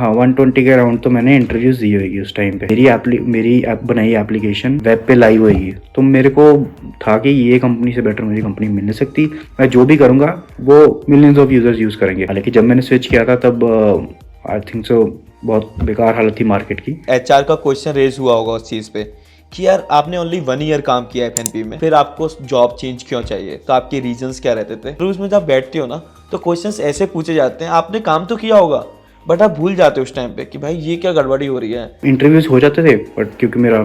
हाँ 120 के अराउंड तो मैंने इंटरव्यूज दी होगी उस टाइम पे। मेरी ऐप बनाई एप्लीकेशन वेब पे लाई होगी, तो मेरे को था कि ये कंपनी से बेटर मेरी कंपनी मिल नहीं सकती, मैं जो भी करूँगा वो मिलियंस ऑफ यूजर्स यूज़ करेंगे। हालांकि जब मैंने स्विच किया था तब आई थिंक सो बहुत बेकार हालत थी मार्केट की। एचआर का क्वेश्चन रेज हुआ होगा उस चीज़ पे कि यार आपने ओनली 1 ईयर काम किया एफएनपी में, फिर आपको जॉब चेंज क्यों चाहिए, तो आपके रीजंस क्या रहते थे। फिर उसमें जब बैठते हो ना तो क्वेश्चंस ऐसे पूछे जाते हैं, आपने काम तो किया होगा बट आप भूल जाते हो उस टाइम पे कि भाई ये क्या गड़बड़ी हो रही है। इंटरव्यूज हो जाते थे बट क्योंकि मेरा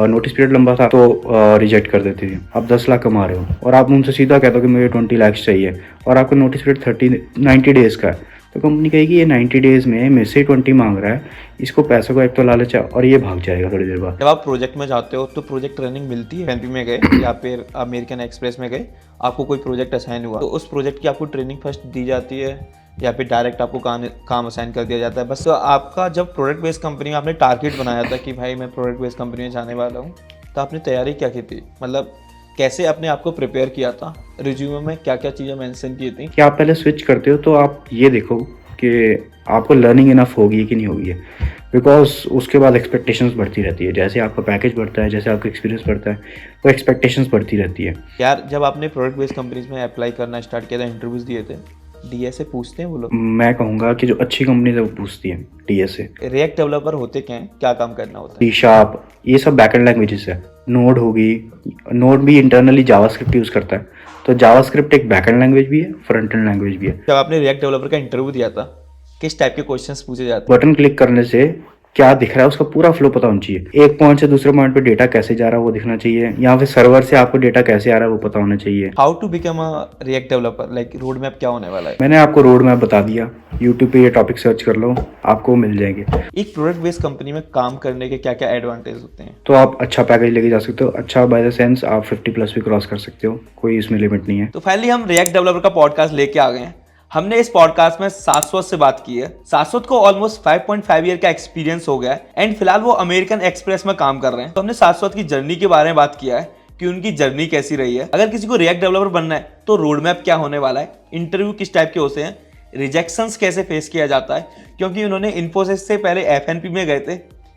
नोटिस पीरियड लंबा था तो रिजेक्ट कर देते थे। आप 10 लाख कमा रहे हो और आप उनसे सीधा कहते हो कि मुझे 20 लाख चाहिए और आपका नोटिस पीरियड 90 डेज़ का है, तो कंपनी कहेगी ये 90 डेज़ में मेरे से 20 मांग रहा है, इसको पैसों का एक तो लालच है, और ये भाग जाएगा थोड़ी देर बाद। जब आप प्रोजेक्ट में जाते हो तो प्रोजेक्ट ट्रेनिंग मिलती है। एनपी में गए या फिर अमेरिकन एक्सप्रेस में गए, आपको कोई प्रोजेक्ट असाइन हुआ तो उस प्रोजेक्ट की आपको ट्रेनिंग फर्स्ट दी जाती है या फिर डायरेक्ट आपको काम असाइन कर दिया जाता है बस। तो आपका जब प्रोडक्ट बेस्ड कंपनी में आपने टारगेट बनाया था कि भाई मैं प्रोडक्ट बेस्ड कंपनी में जाने वाला हूँ, तो आपने तैयारी क्या की थी, मतलब कैसे अपने आप को प्रिपेयर किया था, रिज्यूमे में क्या क्या चीज़ें मेंशन की थी। कि आप पहले स्विच करते हो तो आप ये देखो कि आपको लर्निंग इनफ होगी कि नहीं होगी, बिकॉज उसके बाद एक्सपेक्टेशंस बढ़ती रहती है। जैसे आपका पैकेज बढ़ता है, जैसे आपका एक्सपीरियंस बढ़ता है, वो एक्सपेक्टेशंस बढ़ती रहती है। यार जब आपने प्रोडक्ट बेस्ड कंपनीज में अप्लाई करना स्टार्ट किया था, इंटरव्यूज दिए थे, डीएसए पूछते हैं वो लोग? मैं कहूँगा कि जो अच्छी कंपनी है वो पूछती है डीएसए। रिएक्ट डेवलपर होते क्या हैं, क्या काम करना होता है? सी शार्प, ये सब बैकएंड लैंग्वेजेस है। नोड होगी, नोड भी इंटरनली जावास्क्रिप्ट यूज़ करता है, तो जावास्क्रिप्ट एक बैकएंड लैंग्वेज भी है, फ्रंट एंड लैंग्वेज भी है। जब आपने रिएक्ट डेवलपर का इंटरव्यू दिया था, किस टाइप के क्वेश्चंस पूछे जाते हैं? बटन क्लिक करने से क्या दिख रहा है उसका पूरा फ्लो पता होना चाहिए। एक पॉइंट से दूसरे पॉइंट पे डेटा कैसे जा रहा है वो दिखना चाहिए, या फिर सर्वर से आपको डेटा कैसे आ रहा है वो पता होना चाहिए। How to become a React developer, like road map क्या होने वाला है? मैंने आपको रोड मैप बता दिया, यूट्यूब पे ये टॉपिक सर्च कर लो, आपको मिल जाएंगे। एक प्रोडक्ट बेस्ड कंपनी में काम करने के क्या क्या एडवांटेज होते हैं? तो आप अच्छा पैकेज लेके जा सकते हो, अच्छा बाय द सेंस आप 50+ भी क्रॉस कर सकते हो, कोई इसमें लिमिट नहीं है। तो फाइनली हम रिएक्ट डेवलपर का पॉडकास्ट लेके आ गए हैं। हमने इस पॉडकास्ट में शाश्वत से बात की है। शाश्वत को ऑलमोस्ट 5.5 ईयर का एक्सपीरियंस हो गया है एंड फिलहाल वो अमेरिकन एक्सप्रेस में काम कर रहे हैं। तो हमने शाश्वत की जर्नी के बारे में बात किया है कि उनकी जर्नी कैसी रही है। अगर किसी को रिएक्ट डेवलपर बनना है तो रोड मैप क्या होने वाला है, इंटरव्यू किस टाइप के होते हैं, रिजेक्शंस कैसे फेस किया जाता है, क्योंकि उन्होंने इन्फोसिस से पहले एफएनपी में गए थे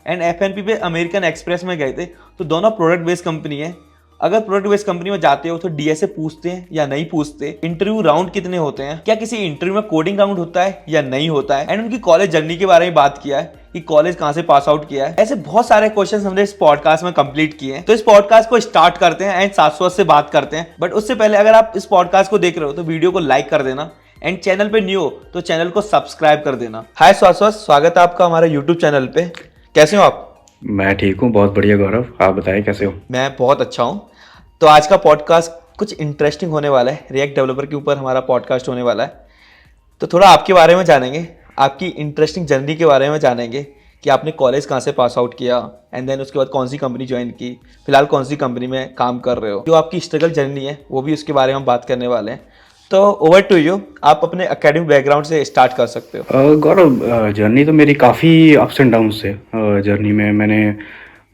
एंड एफएनपी पे अमेरिकन एक्सप्रेस में गए थे, तो दोनों प्रोडक्ट बेस्ड कंपनी है। अगर प्रोडक्ट बेस्ड कंपनी में जाते हो तो डीएसए पूछते हैं या नहीं पूछते, इंटरव्यू राउंड कितने होते हैं, क्या किसी इंटरव्यू में कोडिंग राउंड होता है या नहीं होता है, एंड उनकी कॉलेज जर्नी के बारे में बात किया है कि कॉलेज कहां से पास आउट किया है। ऐसे बहुत सारे क्वेश्चंस हमने इस पॉडकास्ट में कंप्लीट किए हैं। तो इस पॉडकास्ट को स्टार्ट करते हैं एंड शाश्वत से बात करते हैं। बट उससे पहले अगर आप इस पॉडकास्ट को देख रहे हो तो वीडियो को लाइक कर देना एंड चैनल पे न्यू हो तो चैनल को सब्सक्राइब कर देना। हाय शाश्वत, स्वागत है आपका हमारे यूट्यूब चैनल पे। कैसे हो आप? मैं ठीक हूँ, बहुत बढ़िया गौरव, आप बताएं कैसे हो? मैं बहुत अच्छा हूँ। तो आज का पॉडकास्ट कुछ इंटरेस्टिंग होने वाला है, रिएक्ट डेवलपर के ऊपर हमारा पॉडकास्ट होने वाला है। तो थोड़ा आपके बारे में जानेंगे, आपकी इंटरेस्टिंग जर्नी के बारे में जानेंगे कि आपने कॉलेज कहाँ से पास आउट किया एंड देन उसके बाद कौन सी कंपनी ज्वाइन की, फिलहाल कौन सी कंपनी में काम कर रहे हो, जो आपकी स्ट्रगल जर्नी है वो भी उसके बारे में हम बात करने वाले हैं। तो ओवर टू यू, आप अपने एकेडमिक बैकग्राउंड से स्टार्ट कर सकते हो। गौरव, जर्नी तो मेरी काफ़ी अप्स एंड डाउन से जर्नी में मैंने,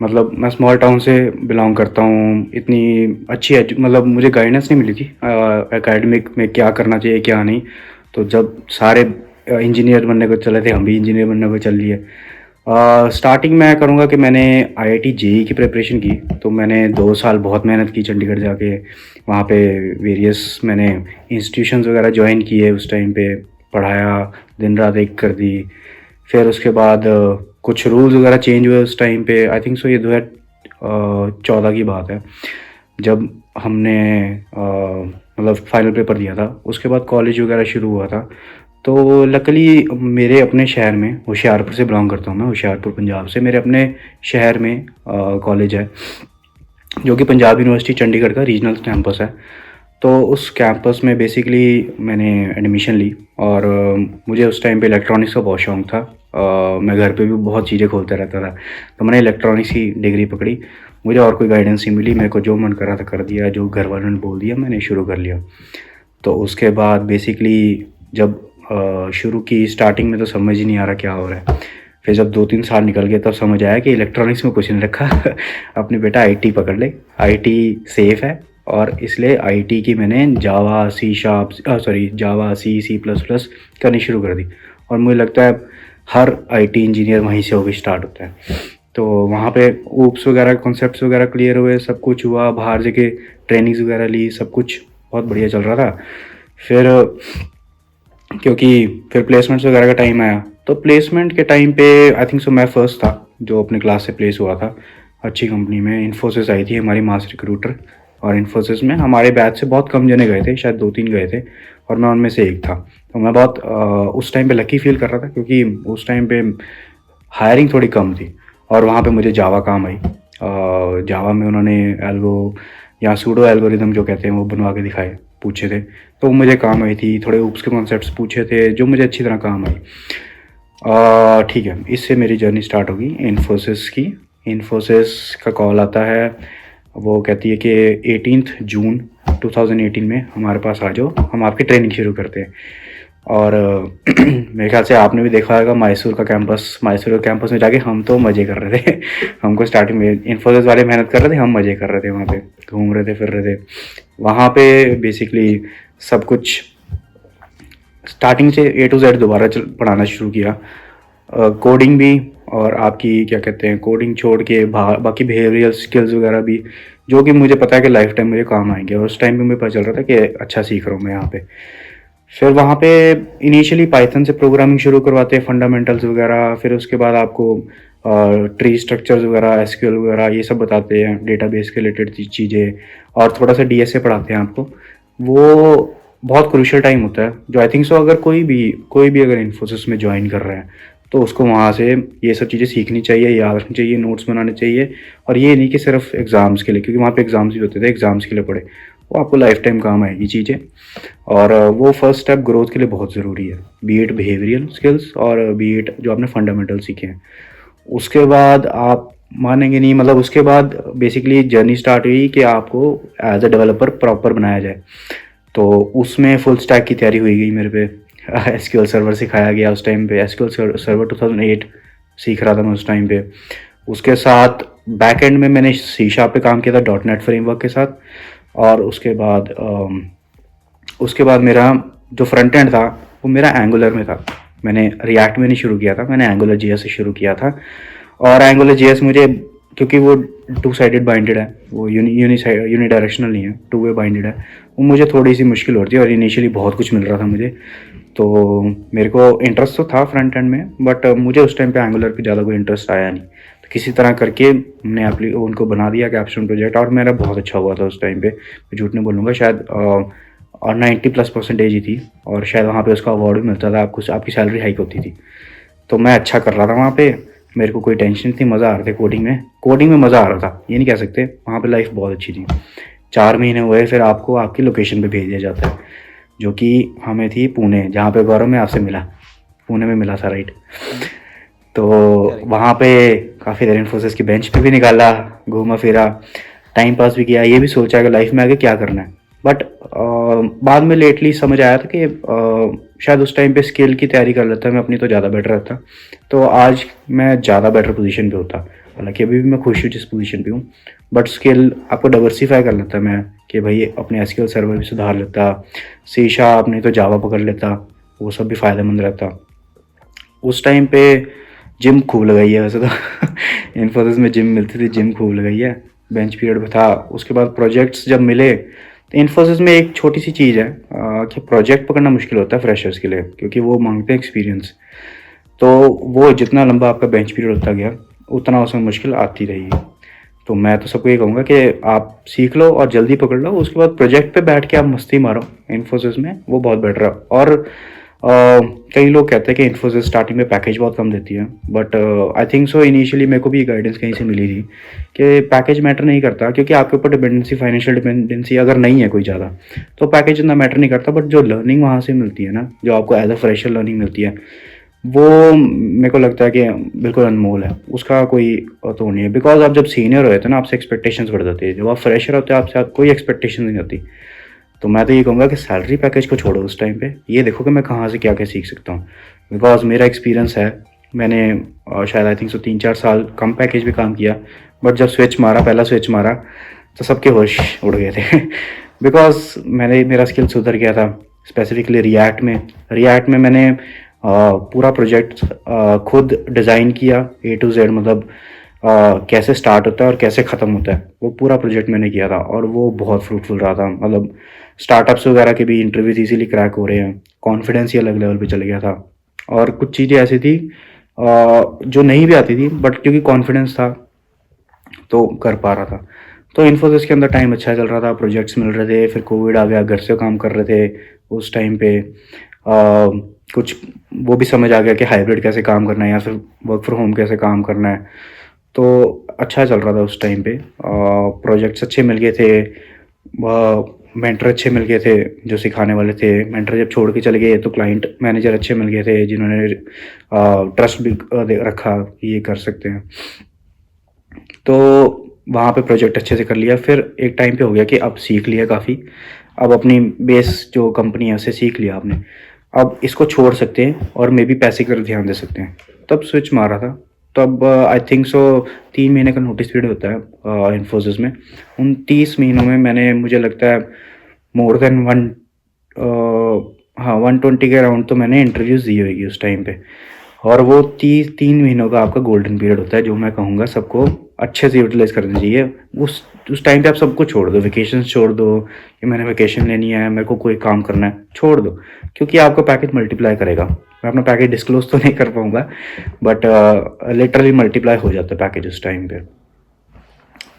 मतलब मैं स्मॉल टाउन से बिलोंग करता हूँ। इतनी अच्छी मतलब मुझे गाइडेंस नहीं मिली थी एकेडमिक में क्या करना चाहिए क्या नहीं। तो जब सारे इंजीनियर बनने को चले थे, हम भी इंजीनियर बनने को चल लिए। स्टार्टिंग मैं करूँगा कि मैंने आईआईटी जेईई की प्रिपरेशन की, तो मैंने 2 साल बहुत मेहनत की चंडीगढ़ जाके। वहाँ पे वेरियस मैंने इंस्टीट्यूशंस वगैरह ज्वाइन किए, उस टाइम पे पढ़ाया, दिन रात एक कर दी। फिर उसके बाद कुछ रूल्स वगैरह चेंज हुए उस टाइम पे। आई थिंक सो ये 2014 की बात है, जब हमने मतलब फाइनल पेपर दिया था। उसके बाद कॉलेज वगैरह शुरू हुआ था। तो लकीली मेरे अपने शहर में, होशियारपुर से बिलोंग करता हूँ मैं, होशियारपुर पंजाब से, मेरे अपने शहर में कॉलेज है जो कि पंजाब यूनिवर्सिटी चंडीगढ़ का रीजनल कैंपस है। तो उस कैंपस में बेसिकली मैंने एडमिशन ली और मुझे उस टाइम पे इलेक्ट्रॉनिक्स का बहुत शौक़ था। मैं घर पे भी बहुत चीज़ें खोलता रहता था, तो मैंने इलेक्ट्रॉनिक्स की डिग्री पकड़ी। मुझे और कोई गाइडेंस नहीं मिली, मेरे को जो मन कर रहा था कर दिया, जो घर वालों ने बोल दिया मैंने शुरू कर लिया। तो उसके बाद बेसिकली जब शुरू की, स्टार्टिंग में तो समझ ही नहीं आ रहा क्या हो रहा है। फिर जब 2-3 साल निकल गए तब समझ आया कि इलेक्ट्रॉनिक्स में कुछ नहीं रखा अपने बेटा आईटी पकड़ ले, आईटी सेफ़ है। और इसलिए आईटी की मैंने जावा सी++ करनी शुरू कर दी। और मुझे लगता है हर आईटी इंजीनियर वहीं से होकर स्टार्ट होता है। तो वहाँ पे ओप्स वगैरह कॉन्सेप्ट्स वगैरह क्लियर हुए, सब कुछ हुआ, बाहर जाके ट्रेनिंग्स वगैरह ली, सब कुछ बहुत बढ़िया चल रहा था। फिर क्योंकि फिर प्लेसमेंट्स वगैरह का टाइम आया, तो प्लेसमेंट के टाइम पे आई थिंक सो मैं फर्स्ट था जो अपने क्लास से प्लेस हुआ था अच्छी कंपनी में। इन्फोसिस आई थी हमारी मास रिक्रूटर, और इन्फोसिस में हमारे बैच से बहुत कम जने गए थे, शायद 2-3 गए थे और मैं उनमें से एक था। तो मैं बहुत उस टाइम पे लकी फील कर रहा था, क्योंकि उस टाइम पे हायरिंग थोड़ी कम थी और वहाँ पे मुझे जावा काम आई। जावा में उन्होंने एल्गो या सूडो एल्गोरिदम जो कहते हैं वो बनवा के दिखाए, पूछे थे, तो वो मुझे काम आई थी। थोड़े ऊप्स के कॉन्सेप्ट्स पूछे थे जो मुझे अच्छी तरह काम आई। ठीक है, इससे मेरी जर्नी स्टार्ट होगी इन्फोसिस की। इन्फोसिस का कॉल आता है, वो कहती है कि 18 जून 2018 में हमारे पास आ जाओ, हम आपकी ट्रेनिंग शुरू करते हैं। और मेरे ख्याल से आपने भी देखा होगा मैसूर का कैंपस में जाके हम तो मज़े कर रहे थे। हमको स्टार्टिंग में इन्फोसिस वाले मेहनत कर रहे थे, हम मज़े कर रहे थे, वहाँ पे घूम रहे थे, फिर रहे थे। वहाँ पे बेसिकली सब कुछ स्टार्टिंग से A to Z दोबारा पढ़ाना शुरू किया। कोडिंग भी, और आपकी क्या कहते हैं, कोडिंग छोड़ के बाकी बिहेवियरल स्किल्स वगैरह भी, जो कि मुझे पता है कि लाइफ टाइम मुझे काम आएंगे। और उस टाइम पे मुझे पता चल रहा था कि अच्छा सीख रहा हूँ मैं यहाँ पे। फिर वहाँ पे इनिशियली पाइथन से प्रोग्रामिंग शुरू करवाते हैं, फंडामेंटल्स वगैरह। फिर उसके बाद आपको ट्री स्ट्रक्चर्स वगैरह, एसक्यूएल वगैरह ये सब बताते हैं, डेटाबेस के रिलेटेड चीज़ें, और थोड़ा सा डीएसए पढ़ाते हैं आपको। वो बहुत क्रूशियल टाइम होता है, जो आई थिंक सो अगर कोई भी अगर इन्फोसिस में ज्वाइन कर रहा है तो उसको वहाँ से ये सब चीज़ें सीखनी चाहिए, याद रखनी चाहिए, नोट्स बनाने चाहिए। और ये नहीं कि सिर्फ एग्ज़ाम्स के लिए, क्योंकि वहाँ पे एग्ज़ाम्स भी होते थे, एग्ज़ाम्स के लिए पढ़े, वो आपको लाइफ टाइम काम आएगी चीज़ें। और वो फर्स्ट स्टेप ग्रोथ के लिए बहुत ज़रूरी है, बी एड बिहेवियरल स्किल्स और बी एड जो आपने फंडामेंटल सीखे हैं। उसके बाद आप मानेंगे नहीं, मतलब उसके बाद बेसिकली जर्नी स्टार्ट हुई कि आपको एज अ डेवलपर प्रॉपर बनाया जाए। तो उसमें फुल स्टैक की तैयारी हुई गई मेरे पे। एसक्यूएल सर्वर सिखाया गया उस टाइम पे, एसक्यूएल सर्वर 2008 सीख रहा था मैं उस टाइम पे। उसके साथ बैक एंड में मैंने सी शार्प पे काम किया था डॉट नेट फ्रेमवर्क के साथ। और उसके बाद मेरा जो फ्रंट एंड था वो मेरा एंगुलर में था। मैंने रिएक्ट में नहीं शुरू किया था, मैंने एंगुलर जेएस से शुरू किया था। और एंगुलर जेएस मुझे, क्योंकि वो 2 साइडेड बाइंडेड है, वो यूनी डायरेक्शनल नहीं है, 2 वे बाइंडेड है, वो मुझे थोड़ी सी मुश्किल होती है। और इनिशियली बहुत कुछ मिल रहा था मुझे, तो मेरे को इंटरेस्ट तो था फ्रंट एंड में, बट मुझे उस टाइम पे एंगुलर पे ज़्यादा कोई इंटरेस्ट आया नहीं। तो किसी तरह करके हमने उनको बना दिया कैप्स्टोन प्रोजेक्ट, और मेरा बहुत अच्छा हुआ था उस टाइम पे। मैं झूठ नहीं बोलूँगा, शायद और 90+% ही थी, और शायद वहाँ पे उसका अवार्ड भी मिलता था, आपकी सैलरी हाइक होती थी। तो मैं अच्छा कर रहा था वहाँ पे, मेरे को कोई टेंशन नहीं थी, मज़ा आ रहा था कोडिंग में मज़ा आ रहा था, ये नहीं कह सकते। वहाँ पे लाइफ बहुत अच्छी थी। 4 महीने हुए, फिर आपको आपकी लोकेशन पे भेज दिया जाता है, जो कि हमें थी पुणे, जहाँ पे गौरव में आपसे मिला, पुणे में मिला था, राइट। तो वहाँ पे काफ़ी देर इन्फोसिस की बेंच पे भी निकाला, घूमा फिरा, टाइम पास भी किया, ये भी सोचा कि लाइफ में आगे क्या करना है। बट बाद में लेटली समझ आया था कि शायद उस टाइम पे स्किल की तैयारी कर लेता मैं अपनी, तो ज़्यादा बेटर रहता। तो आज मैं ज़्यादा बेटर पोजीशन पे होता। हालांकि अभी भी मैं खुश हूँ जिस पोजीशन पे हूँ, बट स्किल आपको डाइवर्सिफाई कर लेता मैं, कि भाई अपने एसक्यूएल सर्वर भी सुधार लेता, सी शार्प नहीं तो जावा पकड़ लेता, वो सब भी फ़ायदेमंद रहता। उस टाइम पे जिम खूब लगाई है वैसे तो इन्फोसिस में जिम मिलती थी, जिम खूब लगाई है, बेंच पीरियड में था। उसके बाद प्रोजेक्ट्स जब मिले, तो इन्फोसिस में एक छोटी सी चीज़ है कि प्रोजेक्ट पकड़ना मुश्किल होता है फ्रेशर्स के लिए, क्योंकि वो मांगते हैं एक्सपीरियंस। तो वो जितना लंबा आपका बेंच पीरियड होता गया, उतना उसमें मुश्किल आती रहेगी। तो मैं तो सबको ये कहूँगा कि आप सीख लो और जल्दी पकड़ लो, उसके बाद प्रोजेक्ट पे बैठ के आप मस्ती मारो इन्फोसिस में, वो बहुत बेटर है। और कई लोग कहते हैं कि इन्फोसिस स्टार्टिंग में पैकेज बहुत कम देती है, but I think so initially मेरे को भी गाइडेंस कहीं से मिली थी कि पैकेज मैटर नहीं करता, क्योंकि आपके ऊपर डिपेंडेंसी, फाइनेंशियल डिपेंडेंसी अगर नहीं है कोई ज़्यादा, तो पैकेज इतना मैटर नहीं करता। बट जो लर्निंग वहाँ से मिलती है ना, जो आपको एज अ फ्रेशर लर्निंग मिलती है, वो मेरे को लगता है कि बिल्कुल अनमोल है, उसका कोई तो नहीं है। बिकॉज आप जब सीनियर होते हैं ना, आपसे एक्सपेक्टेशंस बढ़ जाती है, जब आप फ्रेशर होते हैं आपसे कोई एक्सपेक्टेशन नहीं होती। तो मैं तो ये कहूँगा कि सैलरी पैकेज को छोड़ो उस टाइम पे, ये देखो कि मैं कहाँ से क्या क्या सीख सकता हूँ। बिकॉज मेरा एक्सपीरियंस है, मैंने शायद आई थिंक सो 3-4 साल कम पैकेज भी काम किया, बट जब पहला स्विच मारा तो सबके होश उड़ गए थे बिकॉज मेरा स्किल सुधर गया था। स्पेसिफिकली रिएक्ट में मैंने पूरा प्रोजेक्ट खुद डिज़ाइन किया A to Z, मतलब कैसे स्टार्ट होता है और कैसे ख़त्म होता है, वो पूरा प्रोजेक्ट मैंने किया था और वो बहुत फ्रूटफुल रहा था। मतलब स्टार्टअप्स वगैरह के भी इंटरव्यूज इजीली क्रैक हो रहे हैं, कॉन्फिडेंस ही अलग लेवल पे चल गया था। और कुछ चीज़ें ऐसी थी जो नहीं भी आती थी, बट क्योंकि कॉन्फिडेंस था तो कर पा रहा था। तो इन्फोसिस के अंदर टाइम अच्छा चल रहा था, प्रोजेक्ट्स मिल रहे थे, फिर कोविड आ गया, घर से काम कर रहे थे उस टाइम पे। कुछ वो भी समझ आ गया कि हाइब्रिड कैसे काम करना है या फिर वर्क फ्रॉम होम कैसे काम करना है। तो अच्छा चल रहा था उस टाइम पे, प्रोजेक्ट्स अच्छे मिल गए थे, मेंटर अच्छे मिल गए थे जो सिखाने वाले थे। मेंटर जब छोड़ के चले गए तो क्लाइंट मैनेजर अच्छे मिल गए थे जिन्होंने ट्रस्ट भी रखा कि ये कर सकते हैं। तो वहाँ पे प्रोजेक्ट अच्छे से कर लिया। फिर एक टाइम पे हो गया कि अब सीख लिया काफ़ी, अब अपनी बेस जो कंपनी है उसे सीख लिया आपने, अब इसको छोड़ सकते हैं और मे बी पैसे की तरफ ध्यान दे सकते हैं। तब स्विच मारा था। तब आई थिंक सो 3 महीने का नोटिस पीरियड होता है इन्फोसिस में। उन 30 महीनों में मैंने, मुझे लगता है मोर देन वन, हाँ 120 के अराउंड तो मैंने इंटरव्यूज़ दी होगी उस टाइम पे। और वो 3 महीनों का आपका गोल्डन पीरियड होता है जो मैं कहूँगा सबको अच्छे से यूटिलाइज़ करना चाहिए। उस टाइम पे आप सब कुछ छोड़ दो, वेकेशन छोड़ दो कि मैंने वेकेशन लेनी है, मेरे को कोई काम करना है, छोड़ दो, क्योंकि आपका पैकेज मल्टीप्लाई करेगा। मैं अपना पैकेज डिस्क्लोज तो नहीं कर पाऊँगा, बट लिटरली मल्टीप्लाई हो जाता है पैकेज उस टाइम पे।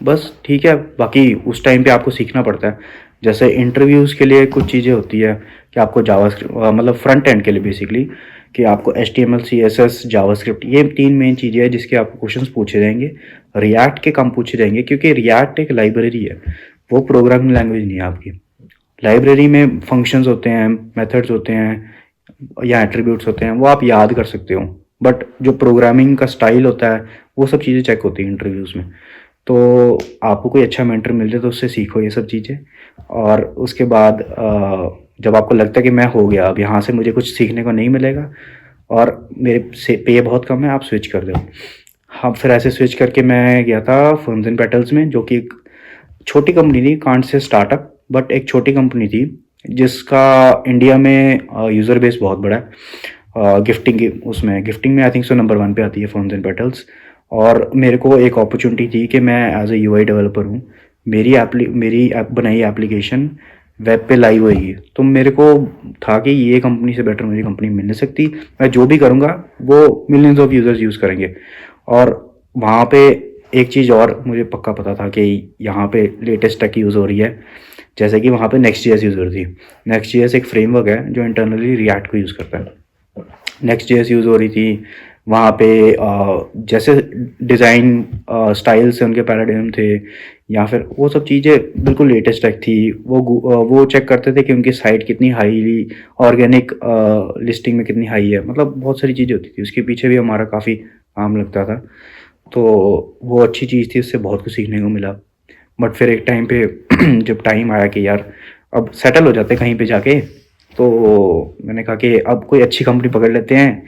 बस ठीक है, बाकी उस टाइम पे आपको सीखना पड़ता है। जैसे इंटरव्यूज़ के लिए कुछ चीज़ें होती है कि आपको जावास्क्रिप्ट, मतलब फ्रंट एंड के लिए बेसिकली, कि आपको HTML CSS जावास्क्रिप्ट, ये 3 मेन चीज़ें हैं जिसके आपको क्वेश्चंस पूछे जाएंगे। रिएक्ट के कम पूछे जाएंगे क्योंकि रिएक्ट एक लाइब्रेरी है, वो प्रोग्रामिंग लैंग्वेज नहीं है आपकी। लाइब्रेरी में फंक्शंस होते हैं, मेथड्स होते हैं या एट्रीब्यूट्स होते हैं, वो आप याद कर सकते हो, बट जो प्रोग्रामिंग का स्टाइल होता है वो सब चीज़ें चेक होती हैं इंटरव्यूज़ में। तो आपको कोई अच्छा मेंटर मिल जाए तो उससे सीखो ये सब चीज़ें। और उसके बाद जब आपको लगता है कि मैं हो गया, अब यहाँ से मुझे कुछ सीखने को नहीं मिलेगा और मेरे से पे बहुत कम है, आप स्विच कर दो। हाँ, फिर ऐसे स्विच करके मैं गया था फर्म्स एंड पेटल्स में, जो कि एक छोटी कंपनी थी, कांट से स्टार्टअप, बट एक छोटी कंपनी थी जिसका इंडिया में यूज़र बेस बहुत बड़ा है। गिफ्टिंग में आई थिंक सो नंबर 1 पे आती है फर्म्स एंड पेटल्स। और मेरे को एक अपॉर्चुनिटी थी कि मैं एज ए UI डेवलपर हूँ, मेरी बनाई एप्लीकेशन वेब पे लाइव होएगी, तो मेरे को था कि ये कंपनी से बेटर मुझे कंपनी मिल नहीं सकती। मैं जो भी करूँगा वो मिलियंस ऑफ यूज़र्स यूज़ करेंगे। और वहाँ पे एक चीज़ और मुझे पक्का पता था कि यहाँ पे लेटेस्ट टेक यूज़ हो रही है, जैसे कि वहाँ पे Next.js यूज़ हो रही थी। Next.js एक फ्रेमवर्क है जो इंटरनली रिएक्ट को यूज़ करता है। Next.js यूज़ हो रही थी वहाँ पे। जैसे डिज़ाइन स्टाइल से उनके पैराडिग्म थे, या फिर वो सब चीज़ें बिल्कुल लेटेस्ट टेक थी। वो चेक करते थे कि उनकी साइट कितनी हाईली ऑर्गेनिक लिस्टिंग में कितनी हाई है, मतलब बहुत सारी चीज़ें होती थी, उसके पीछे भी हमारा काफ़ी काम लगता था। तो वो अच्छी चीज़ थी, उससे बहुत कुछ सीखने को मिला। बट फिर एक टाइम पे जब टाइम आया कि यार अब सेटल हो जाते कहीं पे जाके, तो मैंने कहा कि अब कोई अच्छी कंपनी पकड़ लेते हैं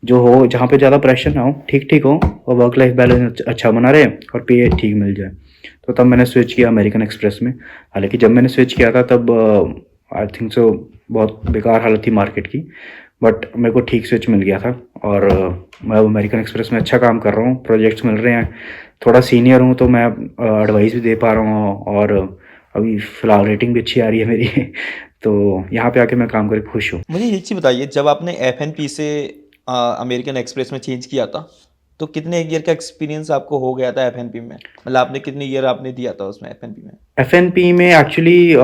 जो हो, जहाँ पे ज़्यादा प्रेशर ना हो, ठीक ठीक हो, और वर्क लाइफ बैलेंस अच्छा बना रहे और पे ठीक मिल जाए। तो तब मैंने स्विच किया अमेरिकन एक्सप्रेस में। हालांकि जब मैंने स्विच किया था तब आई थिंक सो बहुत बेकार हालत थी मार्केट की, बट मेरे को ठीक स्विच मिल गया था। और मैं अमेरिकन एक्सप्रेस में अच्छा काम कर रहा हूँ, प्रोजेक्ट्स मिल रहे हैं, थोड़ा सीनियर हूँ तो मैं एडवाइस भी दे पा रहा हूँ, और अभी फ़िलहाल रेटिंग भी अच्छी आ रही है मेरी तो यहाँ पे आके मैं काम करके खुश हूँ। मुझे एक चीज़ बताइए, जब आपने FNP से अमेरिकन एक्सप्रेस में चेंज किया था, तो कितने ईयर का एक्सपीरियंस आपको हो गया था FNP में? मतलब आपने कितने ईयर आपने दिया था उसमें FNP में? FNP में एक्चुअली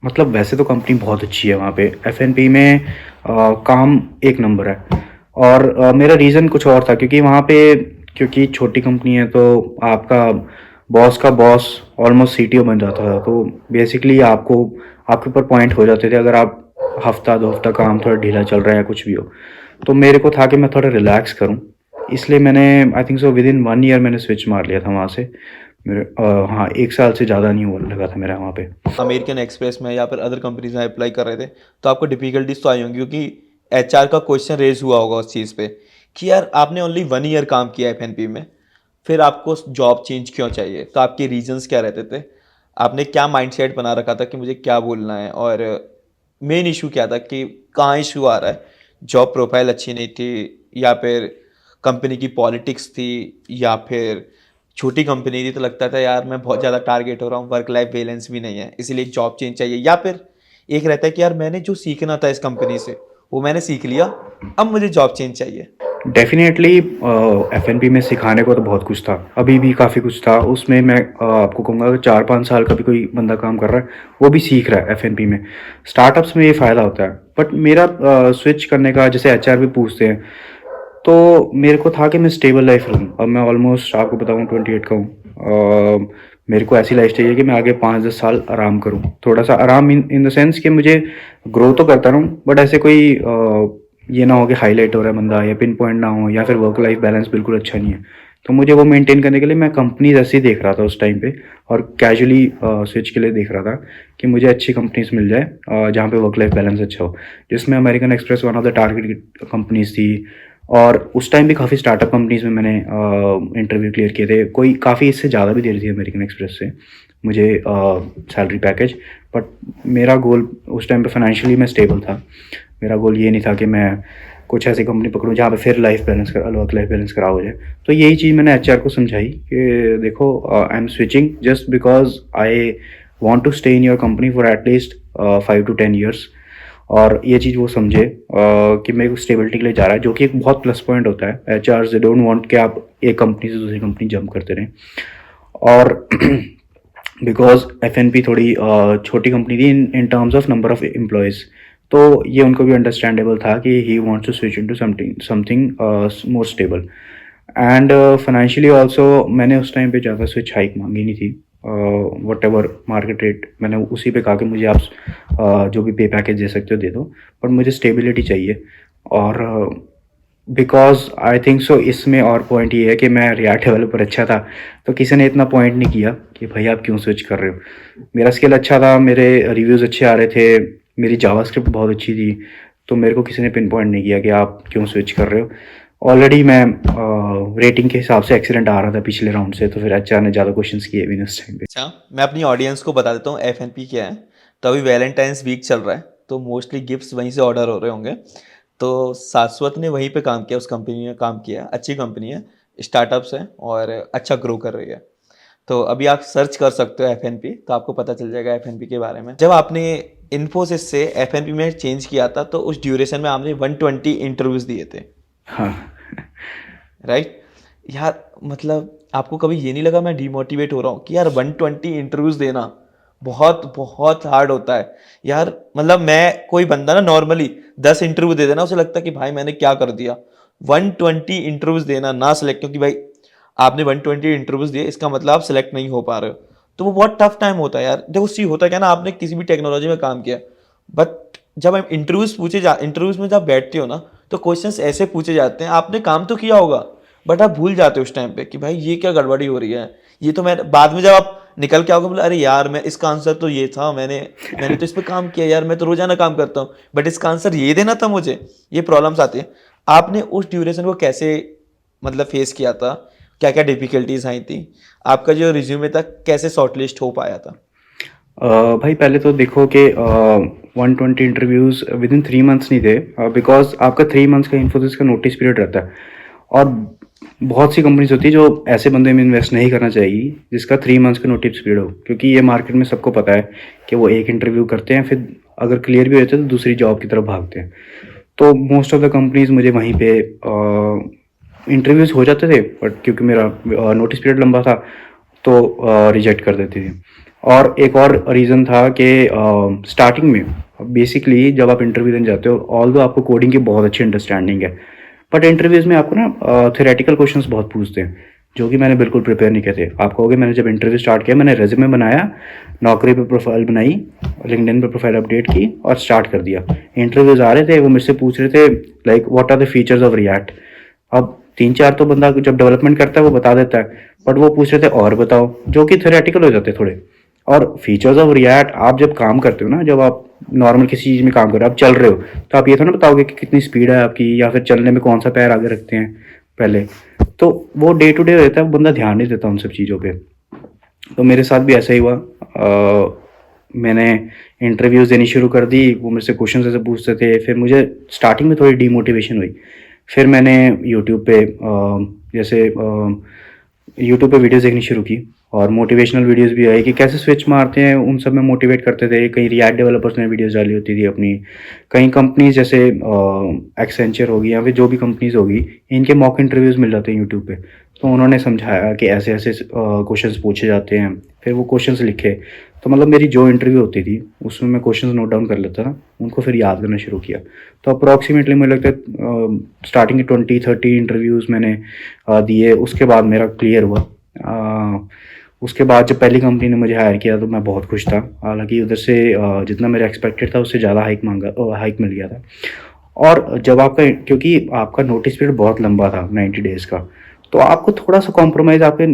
मतलब वैसे तो कंपनी बहुत अच्छी है वहाँ पे। FNP में काम एक नंबर है। और मेरा रीज़न कुछ और था, क्योंकि वहाँ पे, क्योंकि छोटी कंपनी है तो आपका बॉस का बॉस ऑलमोस्ट CTO बन जाता था, तो बेसिकली आपके ऊपर पॉइंट हो जाते थे अगर आप हफ्ता 2 हफ्ता काम थोड़ा ढीला चल रहा है या कुछ भी हो। तो मेरे को था कि मैं थोड़ा रिलैक्स करूँ, इसलिए मैंने आई थिंक सो विदिन 1 ईयर मैंने स्विच मार लिया था वहाँ से। मेरे हाँ 1 साल से ज़्यादा नहीं हुआ लगा था मेरा वहाँ पे। अमेरिकन एक्सप्रेस में या फिर अदर कंपनीज में अप्लाई कर रहे थे, तो आपको डिफिकल्टीज तो आई होंगी, क्योंकि HR का क्वेश्चन रेज हुआ होगा उस चीज़ पे कि यार आपने ओनली 1 ईयर काम किया FNP में, फिर आपको जॉब चेंज क्यों चाहिए? तो आपके रीजंस क्या रहते थे? आपने क्या माइंडसेट बना रखा था कि मुझे क्या बोलना है, और मेन इशू क्या था कि कहाँ इशू आ रहा है जॉब प्रोफाइल अच्छी नहीं थी, या फिर कंपनी की पॉलिटिक्स थी, या फिर छोटी कंपनी थी तो लगता था यार मैं बहुत ज़्यादा टारगेट हो रहा हूँ, वर्क लाइफ बैलेंस भी नहीं है, इसीलिए एक जॉब चेंज चाहिए, या फिर एक रहता है कि यार मैंने जो सीखना था इस कंपनी से वो मैंने सीख लिया, अब मुझे जॉब चेंज चाहिए। डेफिनेटली एफ में सिखाने को तो बहुत कुछ था, अभी भी काफ़ी कुछ था उसमें। मैं आपको कहूँगा 4-5 साल का भी कोई बंदा काम कर रहा है वो भी सीख रहा है एफ में। स्टार्टअप्स में ये फ़ायदा होता है। बट मेरा स्विच करने का, जैसे एच भी पूछते हैं, तो मेरे को था कि मैं स्टेबल लाइफ रहूँ। अब मैं ऑलमोस्ट आपको बताऊँ 28 का हूँ। मेरे को ऐसी लाइफ चाहिए कि मैं आगे 5-10 साल आराम करूँ, थोड़ा सा आराम इन द सेंस कि मुझे ग्रो तो करता रहूँ, बट ऐसे कोई ये ना हो कि हाईलाइट हो रहा है बंदा, या पिन पॉइंट ना हो, या फिर वर्क लाइफ बैलेंस बिल्कुल अच्छा नहीं है। तो मुझे वो मेंटेन करने के लिए मैं कंपनीज ऐसे ही देख रहा था उस टाइम पे, और कैजुअली स्विच के लिए देख रहा था कि मुझे अच्छी कंपनीज मिल जाए जहाँ पे वर्क लाइफ बैलेंस अच्छा हो, जिसमें American express one of the target companies थी। और उस टाइम भी काफ़ी स्टार्टअप कंपनीज में मैंने इंटरव्यू क्लियर किए थे, कोई काफ़ी इससे ज़्यादा भी दे रही थी अमेरिकन एक्सप्रेस से मुझे सैलरी पैकेज। बट मेरा गोल उस टाइम पे फाइनेंशियली मैं स्टेबल था। मेरा गोल ये नहीं था कि मैं कुछ ऐसी कंपनी पकड़ूँ जहाँ पे फिर लाइफ बैलेंस कर वर्क लाइफ बैलेंस खराब हो जाए। तो यही चीज़ मैंने एचआर को समझाई कि देखो, I am switching just because I want to stay in your company for at least 5 to 10 years। और ये चीज़ वो समझे कि मेरे को स्टेबिलिटी के लिए जा रहा है, जो कि एक बहुत प्लस पॉइंट होता है। एचआर दे डोंट वांट कि आप एक कंपनी से दूसरी कंपनी जंप करते रहें। और बिकॉज एफ थोड़ी छोटी कंपनी थी in terms of number of employees, तो ये उनको भी अंडरस्टैंडेबल था कि he wants to switch into something more stable. And financially also मैंने उस टाइम पे ज़्यादा स्विच हाइक मांगी नहीं थी। वट एवर मार्केट रेट मैंने उसी पे कहा कि मुझे आप जो भी पे पैकेज दे सकते हो दे दो, बट मुझे स्टेबिलिटी चाहिए। और बिकॉज आई थिंक सो इसमें और पॉइंट ये है कि मैं रिएक्ट डेवलपर अच्छा था, तो किसी ने इतना पॉइंट नहीं किया कि भाई आप क्यों स्विच कर रहे हो। मेरा स्किल अच्छा था, मेरे रिव्यूज़ अच्छे आ रहे थे, मेरी जावास्क्रिप्ट बहुत अच्छी थी, तो मेरे को किसी ने पिन पॉइंट नहीं किया कि आप क्यों स्विच कर रहे हो। ऑलरेडी मैं रेटिंग के हिसाब से एक्सीलेंट आ रहा था पिछले राउंड से, तो फिर एचआर ने ज़्यादा क्वेश्चंस किए भी नहीं उस टाइम पे। अच्छा, मैं अपनी ऑडियंस को बता देता हूँ एफ क्या है। तो अभी वैलेंटाइंस वीक चल रहा है, तो मोस्टली गिफ्ट्स वहीं से ऑर्डर हो रहे होंगे। तो शाश्वत ने वहीं पे काम किया, उस कंपनी में काम किया, अच्छी कंपनी है, स्टार्टअप्स है और अच्छा ग्रो कर रही है। तो अभी आप सर्च कर सकते हो एफ तो आपको पता चल जाएगा एफ के बारे में। जब आपने इन्फोसिस से एफ में चेंज किया था तो उस ड्यूरेशन में आपने 120 इंटरव्यूज दिए थे, हाँ। राइट? यार मतलब आपको कभी ये नहीं लगा मैं डिमोटिवेट हो रहा हूँ कि यार 120 इंटरव्यूज देना बहुत बहुत हार्ड होता है यार? मतलब मैं कोई बंदा ना नॉर्मली 10 इंटरव्यू दे देना, उसे लगता है कि भाई मैंने क्या कर दिया। 120 इंटरव्यूज देना ना सिलेक्ट, क्योंकि भाई आपने 120 इंटरव्यूज दिए इसका मतलब आप सिलेक्ट नहीं हो पा रहे हो, तो वो बहुत टफ टाइम होता है यार। देखो सी होता है क्या ना, आपने किसी भी टेक्नोलॉजी में काम किया, बट जब हम इंटरव्यूज में जब बैठते हो ना, तो क्वेश्चंस ऐसे पूछे जाते हैं, आपने काम तो किया होगा बट आप भूल जाते हो उस टाइम पे कि भाई ये क्या गड़बड़ी हो रही है। ये तो मैं बाद में जब आप निकल के आओगे बोले अरे यार मैं इसका आंसर तो ये था, मैंने तो इस पे काम किया यार, मैं तो रोजाना काम करता हूँ, बट इसका आंसर ये देना था मुझे। ये प्रॉब्लम्स आती है। आपने उस ड्यूरेशन को कैसे मतलब फेस किया था? क्या क्या डिफिकल्टीज आई थी? आपका जो रिज्यूमे था कैसे शॉर्टलिस्ट हो पाया था? भाई पहले तो देखो कि 120 इंटरव्यूज़ विद इन 3 मंथ्स नहीं थे, बिकॉज आपका 3 मंथ्स का इन्फोसिस का नोटिस पीरियड रहता है। और बहुत सी कंपनीज होती है जो ऐसे बंदे में इन्वेस्ट नहीं करना चाहिए जिसका 3 मंथ्स का नोटिस पीरियड हो, क्योंकि ये मार्केट में सबको पता है कि वो एक इंटरव्यू करते हैं, फिर अगर क्लियर भी होते हैं तो दूसरी जॉब की तरफ भागते हैं। तो मोस्ट ऑफ द कंपनीज मुझे वहीं पे इंटरव्यूज़ हो जाते थे, बट क्योंकि मेरा नोटिस पीरियड लंबा था तो रिजेक्ट कर देती थी। और एक और रीज़न था कि स्टार्टिंग में बेसिकली जब आप इंटरव्यू देने जाते हो, ऑल दो आपको कोडिंग की बहुत अच्छी अंडरस्टैंडिंग है, बट इंटरव्यूज़ में आपको ना थ्योरेटिकल क्वेश्चंस बहुत पूछते हैं, जो कि मैंने बिल्कुल प्रिपेयर नहीं किए थे। आप कहोगे मैंने जब इंटरव्यू स्टार्ट किया मैंने रेज्यूमे बनाया, नौकरी पे प्रोफाइल बनाई, लिंक्डइन पे प्रोफाइल अपडेट की और स्टार्ट कर दिया। इंटरव्यूज़ आ रहे थे, वो मुझसे पूछ रहे थे like what are the features of React. अब 3-4 तो बंदा जब डेवलपमेंट करता है वो बता देता है, बट वो पूछ रहे थे और बताओ, जो कि थ्योरेटिकल हो जाते थोड़े। और फीचर्स ऑफ रिएक्ट आप जब काम करते हो ना, जब आप नॉर्मल किसी चीज़ में काम कर रहे हो, आप चल रहे हो, तो आप ये तो ना बताओगे कि कितनी स्पीड है आपकी, या फिर चलने में कौन सा पैर आगे रखते हैं पहले। तो वो डे टू डे रहता है, वो बंदा ध्यान नहीं देता उन सब चीज़ों पे। तो मेरे साथ भी ऐसा ही हुआ। मैंने इंटरव्यूज़ देनी शुरू कर दी, वो मेरे से क्वेश्चन ऐसे पूछते थे। फिर मुझे स्टार्टिंग में थोड़ी डीमोटिवेशन हुई। फिर मैंने यूट्यूब पे जैसे यूट्यूब पे वीडियोज़ देखनी शुरू की, और मोटिवेशनल वीडियोज़ भी आई कि कैसे स्विच मारते हैं, उन सब में मोटिवेट करते थे। कहीं रिएक्ट डेवलपर्स ने वीडियोज़ डाली होती थी अपनी, कहीं कंपनीज़ जैसे एक्सेंचर होगी या फिर जो भी कंपनीज़ होगी, इनके मॉक इंटरव्यूज़ मिल जाते हैं यूट्यूब पे। तो उन्होंने समझाया कि ऐसे-ऐसे क्वेश्चंस पूछे जाते हैं, फिर वो क्वेश्चंस लिखे। तो मतलब मेरी जो इंटरव्यू होती थी, उसमें मैं क्वेश्चंस नोट डाउन कर लेता था, उनको फिर याद करना शुरू किया। तो अप्रॉक्सिमेटली मुझे लगता है स्टार्टिंग के 20-30 इंटरव्यूज़ मैंने दिए, उसके बाद मेरा क्लियर हुआ। उसके बाद जब पहली कंपनी ने मुझे हायर किया तो मैं बहुत खुश था। हालाँकि उधर से जितना मेरा एक्सपेक्टेड था उससे ज़्यादा हाइक मिल गया था। और जब आपका, क्योंकि आपका नोटिस पीरियड बहुत लंबा था 90 डेज़ का, तो आपको थोड़ा-सा कॉम्प्रोमाइज़ आपके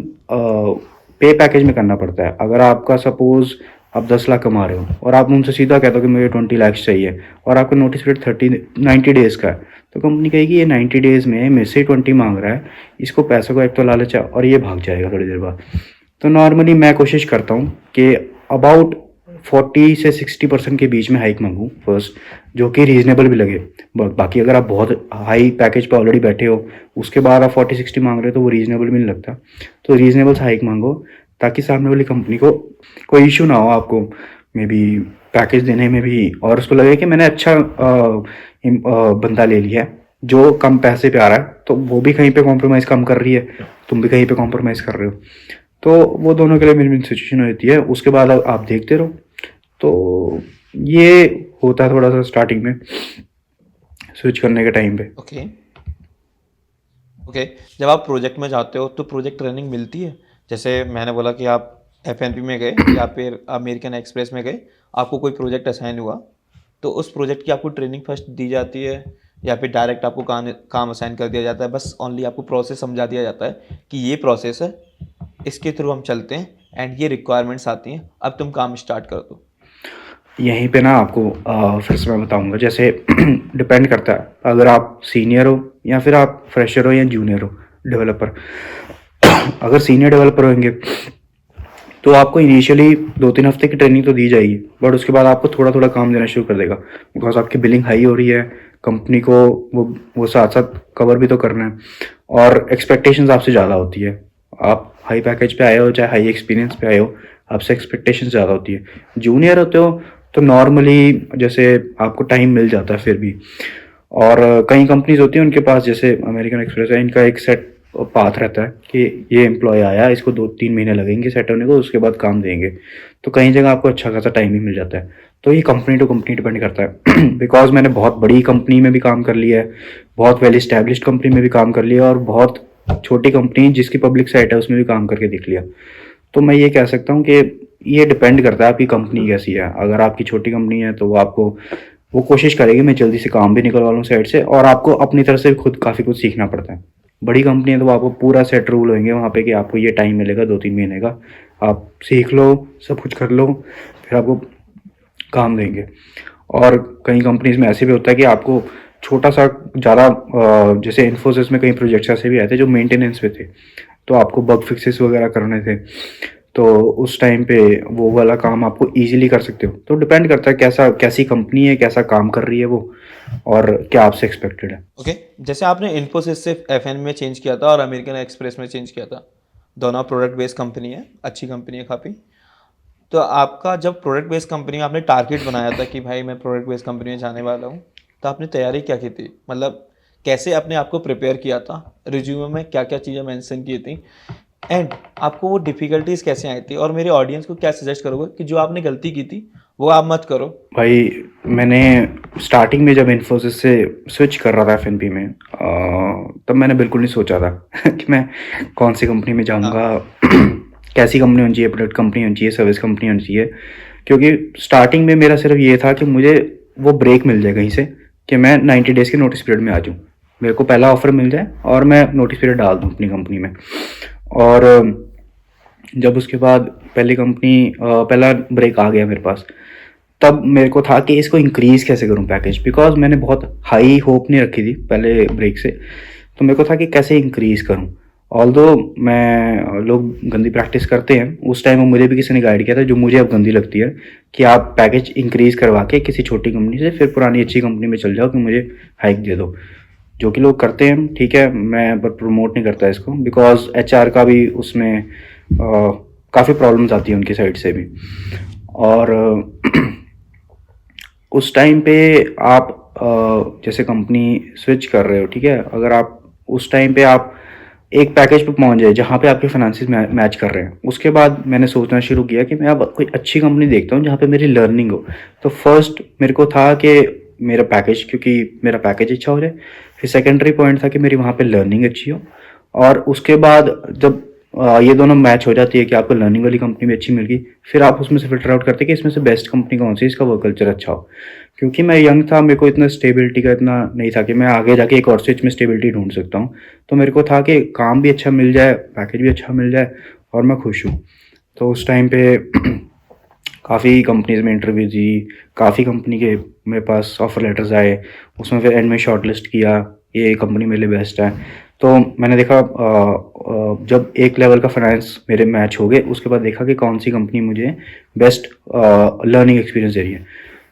पे पैकेज में करना पड़ता है। अगर आपका सपोज़ आप 10 लाख कमा रहे हो और आप उनसे सीधा कहते हो कि मुझे 20 लाख चाहिए, और आपका नोटिस पीरियड 90 डेज़ का है, तो कंपनी कहेगी ये 90 डेज़ में मेरे से 20 माँग रहा है, इसको पैसों का एक तो लालच है, और ये भाग जाएगा थोड़ी देर बाद। तो नॉर्मली मैं कोशिश करता हूँ कि अबाउट 40 से 60% के बीच में हाइक मांगूँ फर्स्ट, जो कि रीज़नेबल भी लगे। बाकी अगर आप बहुत हाई पैकेज पे ऑलरेडी बैठे हो, उसके बाद आप 40-60 मांग रहे हो, तो वो रीज़नेबल भी नहीं लगता। तो रीज़नेबल से हाइक मांगो, ताकि सामने वाली कंपनी को कोई इशू ना हो आपको मे बी पैकेज देने में भी, और उसको लगे कि मैंने अच्छा बंदा ले लिया है जो कम पैसे पे आ रहा है, तो वो भी कहीं पे कॉम्प्रोमाइज़ कम कर रही है, तुम भी कहीं पे कॉम्प्रोमाइज़ कर रहे हो। तो वो दोनों के लिए विन-विन सिचुएशन होती है। उसके बाद आप देखते रहो। तो ये होता है थोड़ा सा स्टार्टिंग में स्विच करने के टाइम पे। Okay okay. जब आप प्रोजेक्ट में जाते हो तो प्रोजेक्ट ट्रेनिंग मिलती है? जैसे मैंने बोला कि आप एफएनपी में गए या फिर अमेरिकन एक्सप्रेस में गए, आपको कोई प्रोजेक्ट असाइन हुआ, तो उस प्रोजेक्ट की आपको ट्रेनिंग फर्स्ट दी जाती है, या फिर डायरेक्ट आपको काम असाइन कर दिया जाता है, बस ओनली आपको प्रोसेस समझा दिया जाता है कि ये प्रोसेस है, इसके थ्रू हम चलते हैं, एंड ये रिक्वायरमेंट्स आती हैं, अब तुम काम स्टार्ट कर दो? यहीं पे ना आपको फिर से मैं बताऊंगा, जैसे डिपेंड करता है, अगर आप सीनियर हो या फिर आप फ्रेशर हो या जूनियर हो डेवलपर। अगर सीनियर डेवलपर होंगे तो आपको इनिशियली 2-3 हफ्ते की ट्रेनिंग तो दी जाएगी, बट उसके बाद आपको थोड़ा थोड़ा काम देना शुरू कर देगा, बिकॉज आपकी बिलिंग हाई हो रही है, कंपनी को वो साथ साथ कवर भी तो करना है, और एक्सपेक्टेशंस आपसे ज़्यादा होती है। आप हाई पैकेज पे आए हो चाहे हाई एक्सपीरियंस पे आए हो, आपसे एक्सपेक्टेशंस ज़्यादा होती है। जूनियर होते हो तो नॉर्मली जैसे आपको टाइम मिल जाता है फिर भी, और कई कंपनीज होती हैं उनके पास, जैसे अमेरिकन एक्सप्रेस है, इनका एक सेट पाथ रहता है कि ये एम्प्लॉय आया, इसको 2-3 महीने लगेंगे सेट होने को, उसके बाद काम देंगे। तो कई जगह आपको अच्छा खासा टाइम ही मिल जाता है। तो ये कंपनी टू कंपनी डिपेंड करता है। बिकॉज मैंने बहुत बड़ी कंपनी में भी काम कर लिया है, बहुत वेल इस्टेब्लिश्ड कंपनी में भी काम कर लिया, और बहुत छोटी कंपनी जिसकी पब्लिक साइट है उसमें भी काम करके देख लिया। तो मैं ये कह सकता हूँ कि ये डिपेंड करता है आपकी कंपनी कैसी है। अगर आपकी छोटी कंपनी है तो वो कोशिश करेगी मैं जल्दी से काम भी निकलवा लूँ साइड से, और आपको अपनी तरफ से खुद काफ़ी कुछ सीखना पड़ता है। बड़ी कंपनी है तो आपको पूरा सेट रूल होंगे वहाँ पे कि आपको ये टाइम मिलेगा 2-3 महीने का, आप सीख लो, सब कुछ कर लो, फिर आपको काम देंगे। और कई कंपनीज में ऐसे भी होता है कि आपको छोटा सा ज़्यादा, जैसे इन्फोसिस में कई प्रोजेक्ट्स ऐसे भी आए थे जो मेंटेनेंस पे थे, तो आपको बग फिक्सेस वगैरह करने थे, तो उस टाइम पे वो वाला काम आपको इजीली कर सकते हो। तो डिपेंड करता है कैसी कंपनी है, कैसा काम कर रही है वो, और क्या आपसे एक्सपेक्टेड है। ओके जैसे आपने इन्फोसिस से एफएन में चेंज किया था और अमेरिकन एक्सप्रेस में चेंज किया था, दोनों प्रोडक्ट बेस्ड कंपनी है, अच्छी कंपनी है काफ़ी। तो आपका जब प्रोडक्ट बेस्ड कंपनी में आपने टारगेट बनाया था कि भाई मैं प्रोडक्ट बेस्ड कंपनी में जाने वाला हूँ, तो आपने तैयारी क्या की थी? मतलब कैसे अपने आप को प्रिपेयर किया था? रिज्यूमे में क्या क्या चीज़ें मेंशन की थी, एंड आपको वो डिफ़िकल्टीज़ कैसे आई थी? और मेरे ऑडियंस को क्या सजेस्ट करोगे कि जो आपने गलती की थी वो आप मत करो? भाई मैंने स्टार्टिंग में जब इन्फोसिस से स्विच कर रहा था एफएनपी में, तब मैंने बिल्कुल नहीं सोचा था कि मैं कौन सी कंपनी में जाऊंगा, कैसी कंपनी होनी चाहिए, प्रोडक्ट कंपनी होनी चाहिए, सर्विस कंपनी होनी चाहिए। क्योंकि स्टार्टिंग में मेरा सिर्फ ये था कि मुझे वो ब्रेक मिल जाए कहीं से, कि मैं 90 डेज़ के नोटिस पीरियड में आ जाऊँ, मेरे को पहला ऑफर मिल जाए और मैं नोटिस पीरियड डाल दूँ अपनी कंपनी में। और जब उसके बाद पहला ब्रेक आ गया मेरे पास, तब मेरे को था कि इसको इंक्रीज़ कैसे करूं पैकेज, बिकॉज मैंने बहुत हाई होप नहीं रखी थी पहले ब्रेक से। तो मेरे को था कि कैसे इंक्रीज़ करूं, ऑल्दो मैं लोग गंदी प्रैक्टिस करते हैं, उस टाइम मुझे भी किसी ने गाइड किया था जो मुझे अब गंदी लगती है, कि आप पैकेज इंक्रीज करवा के किसी छोटी कंपनी से फिर पुरानी अच्छी कंपनी में चल जाओ कि मुझे हाइक दे दो। जो कि लोग करते हैं, ठीक है, मैं पर प्रमोट नहीं करता इसको, बिकॉज एचआर का भी उसमें काफ़ी प्रॉब्लम्स आती हैं उनकी साइड से भी। और उस टाइम पे आप जैसे कंपनी स्विच कर रहे हो, ठीक है, अगर आप उस टाइम पे आप एक पैकेज पे पहुंच जाए जहाँ पे आपके फाइनेंसिस मैच कर रहे हैं, उसके बाद मैंने सोचना शुरू किया कि मैं अब कोई अच्छी कंपनी देखता हूँ जहाँ पे मेरी लर्निंग हो। तो फर्स्ट मेरे को था कि मेरा पैकेज, क्योंकि मेरा पैकेज अच्छा हो जाए, फिर सेकेंडरी पॉइंट था कि मेरी वहाँ पे लर्निंग अच्छी हो, और उसके बाद जब ये दोनों मैच हो जाती है कि आपको लर्निंग वाली कंपनी भी अच्छी मिल गई, फिर आप उसमें से फिल्टर आउट करते हैं कि इसमें से बेस्ट कंपनी कौन सी है, इसका वर्क कल्चर अच्छा हो। क्योंकि मैं यंग था, मेरे को इतना स्टेबिलिटी का इतना नहीं था कि मैं आगे जाके एक और स्विच में स्टेबिलिटी ढूंढ सकता हूँ। तो मेरे को था कि काम भी अच्छा मिल जाए, पैकेज भी अच्छा मिल जाए, और मैं खुश हूँ। तो उस टाइम पे काफ़ी कंपनीज में इंटरव्यू दी, काफ़ी कंपनी के मेरे पास ऑफर लेटर्स आए, उसमें फिर एंड में शॉर्ट लिस्ट किया, ये कंपनी मेरे लिए बेस्ट है। तो मैंने देखा जब एक लेवल का फाइनेंस मेरे मैच हो गए, उसके बाद देखा कि कौन सी कंपनी मुझे बेस्ट लर्निंग एक्सपीरियंस दे रही है।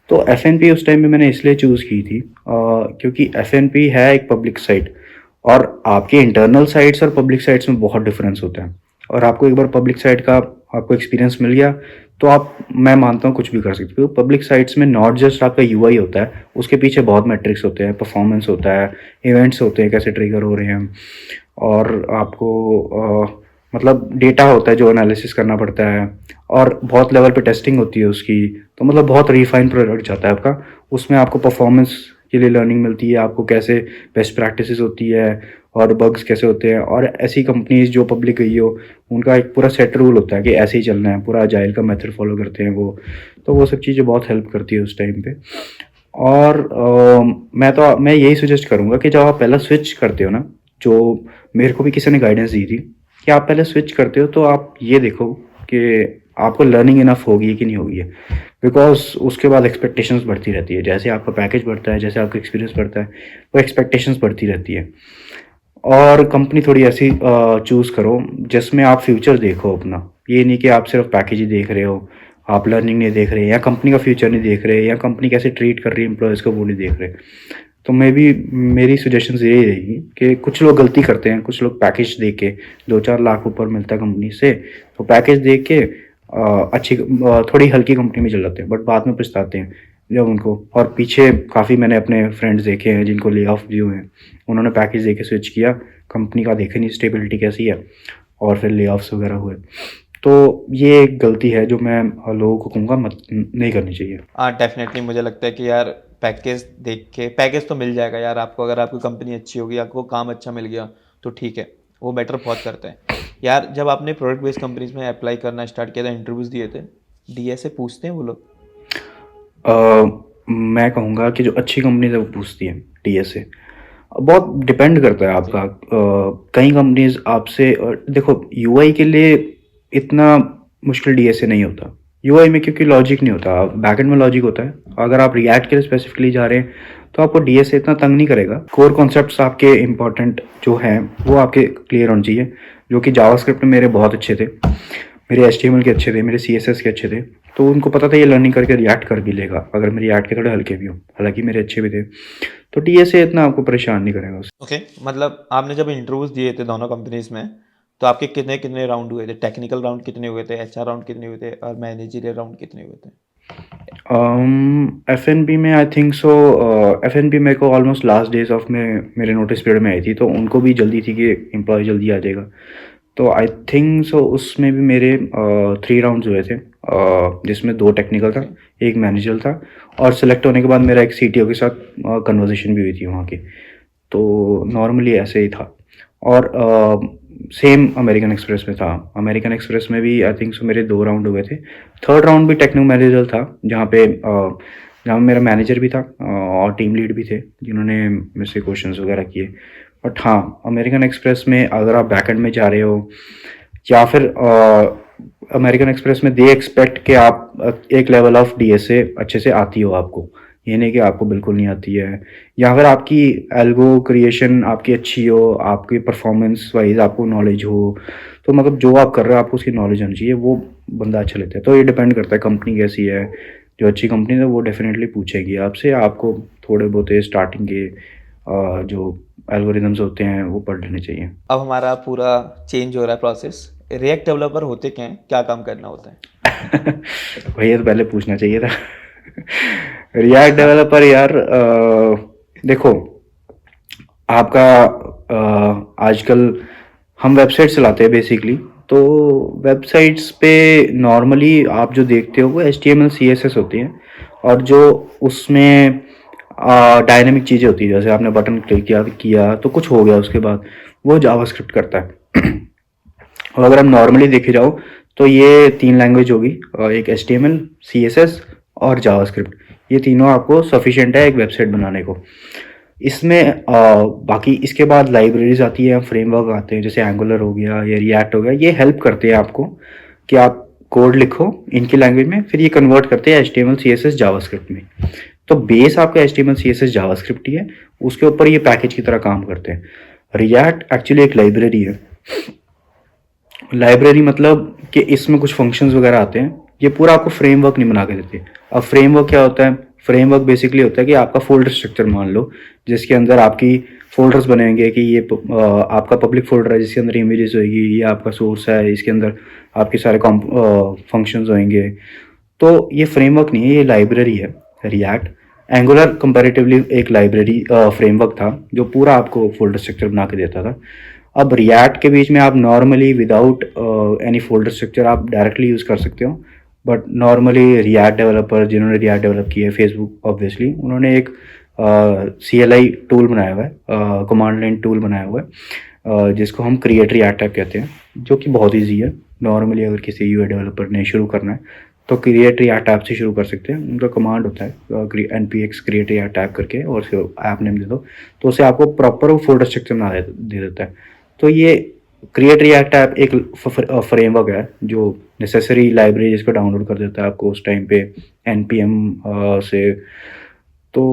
तो एफ एन पी उस टाइम पे मैंने इसलिए चूज़ की थी क्योंकि एफ एन पी है एक पब्लिक साइट, और आपके इंटरनल साइट्स और पब्लिक साइट्स में बहुत डिफरेंस होता है। और आपको एक बार पब्लिक साइट का आपको एक्सपीरियंस मिल गया, तो आप, मैं मानता हूँ, कुछ भी कर सकते हो। पब्लिक साइट्स में नॉट जस्ट आपका यूआई होता है, उसके पीछे बहुत मैट्रिक्स होते हैं, परफॉर्मेंस होता है, इवेंट्स होते हैं, कैसे ट्रिगर हो रहे हैं, और आपको मतलब डेटा होता है जो एनालिसिस करना पड़ता है, और बहुत लेवल पे टेस्टिंग होती है उसकी। तो मतलब बहुत रिफाइंड प्रोडक्ट जाता है आपका, उसमें आपको परफॉर्मेंस के लिए लर्निंग मिलती है, आपको कैसे बेस्ट प्रैक्टिसेस होती है, और बग्स कैसे होते हैं। और ऐसी कंपनीज जो पब्लिक गई हो, उनका एक पूरा सेट रूल होता है कि ऐसे ही चलना है, पूरा अजाइल का मेथड फॉलो करते हैं वो। तो वो सब चीज़ें बहुत हेल्प करती है उस टाइम पे। और मैं यही सजेस्ट करूँगा कि जब आप पहला स्विच करते हो ना, जो मेरे को भी किसी ने गाइडेंस दी थी, कि आप पहले स्विच करते हो तो आप ये देखो कि आपको लर्निंग इनफ होगी कि नहीं होगी है। बिकॉज उसके बाद एक्सपेक्टेशंस बढ़ती रहती है, जैसे आपका पैकेज बढ़ता है, जैसे आपका एक्सपीरियंस बढ़ता है, वो एक्सपेक्टेशंस बढ़ती रहती है। और कंपनी थोड़ी ऐसी चूज़ करो जिसमें आप फ्यूचर देखो अपना, ये नहीं कि आप सिर्फ पैकेज ही देख रहे हो, आप लर्निंग नहीं देख रहे, या कंपनी का फ्यूचर नहीं देख रहे, या कंपनी कैसे ट्रीट कर रही है एम्प्लॉयज़ को वो नहीं देख रहे। तो मेरी सजेशंस यही रहेगी कि कुछ लोग गलती करते हैं, कुछ लोग पैकेज देख के 2-4 लाख ऊपर मिलता है कंपनी से, तो पैकेज देख के थोड़ी हल्की कंपनी में चल जाते हैं, बट बाद में पछताते हैं जब उनको। और पीछे काफ़ी मैंने अपने फ्रेंड्स देखे हैं जिनको ले ऑफ भी हुए हैं, उन्होंने पैकेज दे के स्विच किया, कंपनी का देखे नहीं स्टेबिलिटी कैसी है, और फिर ले ऑफ्स वगैरह हुए। तो ये एक गलती है जो मैं लोगों को कहूँगा मत नहीं करनी चाहिए। हाँ, डेफिनेटली मुझे लगता है कि यार पैकेज देख के, पैकेज तो मिल जाएगा यार आपको, अगर आपकी कंपनी अच्छी होगी, आपको काम अच्छा मिल गया तो ठीक है, वो बेटर बहुत करता है यार। जब आपने प्रोडक्ट बेस्ड कंपनीज में अप्लाई करना स्टार्ट किया था, इंटरव्यूज दिए थे, डीएसए पूछते हैं वो लोग? मैं कहूँगा कि जो अच्छी कंपनीज है वो पूछती है डीएसए। बहुत डिपेंड करता है आपका। कई कंपनीज आपसे देखो, यूआई के लिए इतना मुश्किल डीएसए नहीं होता यूआई में, क्योंकि लॉजिक नहीं होता, बैकएंड में लॉजिक होता है। अगर आप रिएक्ट के लिए स्पेसिफिकली जा रहे हैं तो आपको डीएसए इतना तंग नहीं करेगा। कोर कॉन्सेप्ट्स आपके इंपॉर्टेंट जो हैं वो आपके क्लियर होने चाहिए, जो कि जावास्क्रिप्ट में मेरे बहुत अच्छे थे, मेरे एचटीएमएल के अच्छे थे, मेरे सीएसएस के अच्छे थे। तो उनको पता था ये लर्निंग करके रिएक्ट कर भी लेगा, अगर मेरे रिएक्ट के थोड़े हल्के भी हो, हालांकि मेरे अच्छे भी थे। तो डीएसए इतना आपको परेशान नहीं करेगा उससे। ओके, मतलब आपने जब इंटरव्यूज दिए थे दोनों कंपनीज में, तो आपके कितने कितने राउंड हुए थे? टेक्निकल राउंड कितने हुए थे, एचआर राउंड कितने हुए थे, और मैनेजरियल राउंड कितने हुए थे? एफ एन पी में I think so, F N P मेरे को ऑलमोस्ट लास्ट डेज ऑफ में मेरे नोटिस पीरियड में आई थी, तो उनको भी जल्दी थी कि एम्प्लॉय जल्दी आ जाएगा। तो आई थिंक सो उसमें भी मेरे 3 राउंड्स हुए थे, जिसमें 2 टेक्निकल था, एक मैनेजर था, और सेलेक्ट होने के बाद मेरा एक सीटीओ के साथ कन्वर्सेशन भी हुई थी वहाँ की। तो नॉर्मली ऐसे ही था। और सेम अमेरिकन एक्सप्रेस में था, अमेरिकन एक्सप्रेस में भी आई थिंक सो मेरे 2 राउंड हुए थे। थर्ड राउंड भी टेक्निकल मैनेजर था, जहाँ मेरा मैनेजर भी था और टीम लीड भी थे, जिन्होंने मेरे से क्वेश्चंस वगैरह किए। बट हाँ, अमेरिकन एक्सप्रेस में अगर आप बैकएंड में जा रहे हो, या फिर अमेरिकन एक्सप्रेस में दे एक्सपेक्ट कि आप एक लेवल ऑफ डीएसए अच्छे से आती हो आपको, ये नहीं कि आपको बिल्कुल नहीं आती है, या अगर आपकी एल्गो क्रिएशन आपकी अच्छी हो, आपकी परफॉर्मेंस वाइज आपको नॉलेज हो, तो मतलब जो आप कर रहे हो आपको उसकी नॉलेज होनी चाहिए, वो बंदा अच्छा लेता है। तो ये डिपेंड करता है कंपनी कैसी है। जो अच्छी कंपनी है वो डेफिनेटली पूछेगी आपसे, आपको थोड़े बहुत स्टार्टिंग के जो एल्गोरिदम्स होते हैं वो पढ़ लेने चाहिए। अब हमारा पूरा चेंज हो रहा है प्रोसेस। रिएक्ट डेवलपर होते क्या हैं, क्या काम करना होता है? भैया तो पहले पूछना चाहिए था। रिएक्ट डेवलपर यार, देखो आपका आजकल हम वेबसाइट चलाते हैं बेसिकली। तो वेबसाइट्स पे नॉर्मली आप जो देखते हो वो HTML CSS होती हैं, और जो उसमें डायनेमिक चीज़ें होती है, जैसे आपने बटन क्लिक किया तो कुछ हो गया, उसके बाद वो जावास्क्रिप्ट करता है। और अगर हम नॉर्मली देखे जाओ तो ये 3 लैंग्वेज होगी, एक HTML, CSS और जावास्क्रिप्ट। ये तीनों आपको सफिशिएंट है एक वेबसाइट बनाने को। इसमें बाकी इसके बाद लाइब्रेरीज आती है, फ्रेमवर्क आते हैं, जैसे एंगुलर हो गया या रिएक्ट हो गया। ये हेल्प करते हैं आपको कि आप कोड लिखो इनकी लैंग्वेज में, फिर ये कन्वर्ट करते हैं HTML CSS जावास्क्रिप्ट में। तो बेस आपका HTML CSS जावास्क्रिप्ट ही है, उसके ऊपर ये पैकेज की तरह काम करते हैं। रिएक्ट एक्चुअली एक लाइब्रेरी है। लाइब्रेरी मतलब कि इसमें कुछ फंक्शंस वगैरह आते हैं, ये पूरा आपको फ्रेमवर्क नहीं बना के देते। अब फ्रेमवर्क क्या होता है? फ्रेमवर्क बेसिकली होता है कि आपका फोल्डर स्ट्रक्चर मान लो, जिसके अंदर आपकी फोल्डर्स बनेंगे कि ये आपका पब्लिक फोल्डर है जिसके अंदर इमेजेस होगी, ये आपका सोर्स है, इसके अंदर आपके सारे फंक्शंस होंगे। तो ये फ्रेमवर्क नहीं है, ये लाइब्रेरी है रिएक्ट। एंगुलर कंपैरेटिवली एक लाइब्रेरी फ्रेमवर्क था जो पूरा आपको फोल्डर स्ट्रक्चर बना के देता था। अब रिएक्ट के बीच में आप normally without any folder structure आप डायरेक्टली यूज़ कर सकते हो, बट नॉर्मली रिएक्ट डेवलपर जिन्होंने रिएक्ट डेवलप किया है, फेसबुक ऑब्वियसली, उन्होंने एक CLI टूल बनाया हुआ है, कमांड लाइन टूल बनाया हुआ है, जिसको हम क्रिएट रिएक्ट ऐप कहते हैं, जो कि बहुत ईजी है। नॉर्मली अगर किसी UI डेवलपर ने शुरू करना है तो क्रिएट रिएक्ट ऐप से शुरू कर सकते हैं। उनका कमांड होता है NPX क्रिएट रिएक्ट ऐप करके, और उसके ऐप नेम दे दो तो उसे आपको प्रॉपर वो फोल्डर स्ट्रक्चर बना दे देता है। तो ये क्रिएट रिएक्ट ऐप एक फ्रेमवर्क है जो नेसेसरी लाइब्रेरी जिसको डाउनलोड कर देता है आपको उस टाइम पे NPM से। तो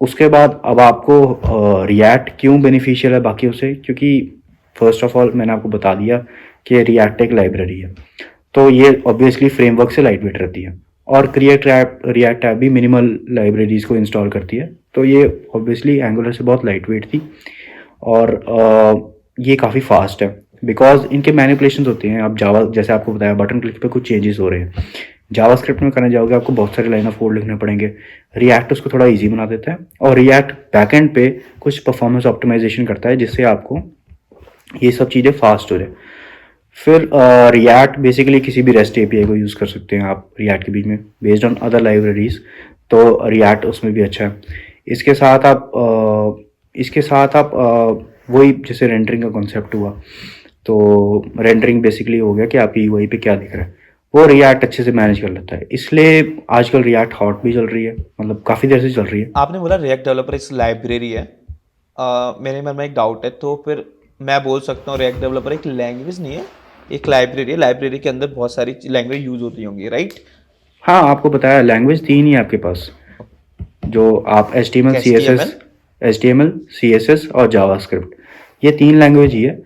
उसके बाद अब आपको रिएक्ट क्यों बेनिफिशियल है बाकियों से, क्योंकि फर्स्ट ऑफ ऑल मैंने आपको बता दिया कि रिएक्ट एक लाइब्रेरी है, तो ये ऑब्वियसली फ्रेमवर्क से लाइट वेट रहती है। और क्रिएट रिएक्ट ऐप भी मिनिमल लाइब्रेरीज को इंस्टॉल करती है, तो ये ऑब्वियसली एंगुलर से बहुत लाइट वेट थी। और ये काफ़ी फास्ट है बिकॉज इनके मैनिपुलेशंस होते हैं। अब जावा, जैसे आपको बताया, बटन क्लिक पे कुछ चेंजेस हो रहे हैं, जावास्क्रिप्ट में करने जाओगे आपको बहुत सारे लाइन ऑफ कोड लिखने पड़ेंगे। रिएक्ट उसको थोड़ा इजी बना देता है, और रिएक्ट बैकएंड पे कुछ परफॉर्मेंस ऑप्टिमाइजेशन करता है जिससे आपको ये सब चीज़ें फास्ट हो जाए। फिर रिएक्ट बेसिकली किसी भी रेस्ट API को यूज़ कर सकते हैं आप रिएक्ट के बीच में, बेस्ड ऑन अदर लाइब्रेरीज। तो रिएक्ट उसमें भी अच्छा है। इसके साथ आप वही जैसे रेंडरिंग का कॉन्सेप्ट हुआ, तो रेंडरिंग बेसिकली हो गया कि आपकी UI पे क्या दिख रहा है, वो रिएक्ट अच्छे से मैनेज कर लेता है। इसलिए आजकल रिएक्ट हॉट भी चल रही है, मतलब काफ़ी देर से चल रही है। आपने बोला रिएक्ट डेवलपर इस लाइब्रेरी है। मेरे मन में एक डाउट है, तो फिर मैं बोल सकता हूँ रिएक्ट डेवलपर एक लैंग्वेज नहीं है, एक लाइब्रेरी है। लाइब्रेरी के अंदर बहुत सारी लैंग्वेज यूज होती होंगी, राइट? हाँ, आपको बताया लैंग्वेज 3 ही है आपके पास, जो आप HTML CSS और जावास्क्रिप्ट, ये 3 लैंग्वेज ही है।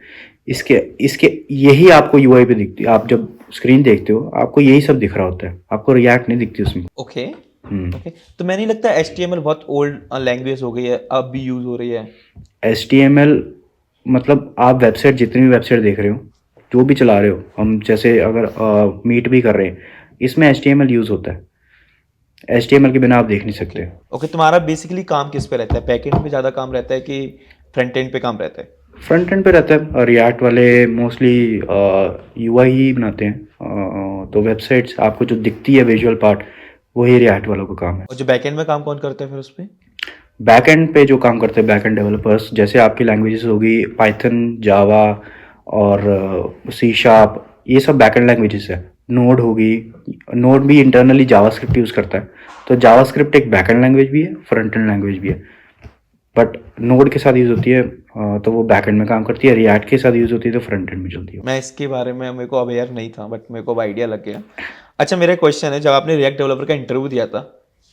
इसके इसके यही आपको UI पे दिखती है। आप जब स्क्रीन देखते हो आपको यही सब दिख रहा होता है, आपको रिएक्ट नहीं दिखती उसमें। ओके ओके, तो मैं नहीं लगता HTML बहुत ओल्ड लैंग्वेज हो गई है, अब भी यूज हो रही है। HTML मतलब आप वेबसाइट, जितनी भी वेबसाइट देख रहे हो, जो भी चला रहे हो, हम जैसे अगर मीट भी कर रहे हैं, इसमें HTML यूज़ होता है। HTML के बिना आप देख नहीं सकते। ओके, तुम्हारा बेसिकली काम किस पे रहता है? बैकएंड पे ज़्यादा काम रहता है कि फ्रंट एंड पे काम रहता है? फ्रंट एंड पे रहता है, और रिएक्ट वाले मोस्टली UI ही बनाते हैं। तो वेबसाइट्स आपको जो दिखती है विजुअल पार्ट, वही रिएक्ट वालों का काम है। और जो बैकएंड में काम कौन करता है फिर उस पे? बैक एंड पे जो काम करते हैं बैक एंड डेवलपर्स, जैसे आपकी लैंग्वेजेस होगी पाइथन, जावा और C#, ये सब बैक एंड लैंग्वेजेस है। नोड होगी, नोड भी इंटरनली जावास्क्रिप्ट यूज़ करता है, तो जावास्क्रिप्ट एक बैक एंड लैंग्वेज भी है, फ्रंट एंड लैंग्वेज भी है। बट नोड के साथ यूज़ होती है तो वो बैक एंड में काम करती है, रिएक्ट के साथ यूज़ होती है तो फ्रंट एंड में चलती है। मैं इसके बारे में, मेरे को अवेयर नहीं था, बट मेरे को अब आइडिया लग गया। अच्छा, मेरा क्वेश्चन है, जब आपने रिएक्ट डेवलपर का इंटरव्यू दिया था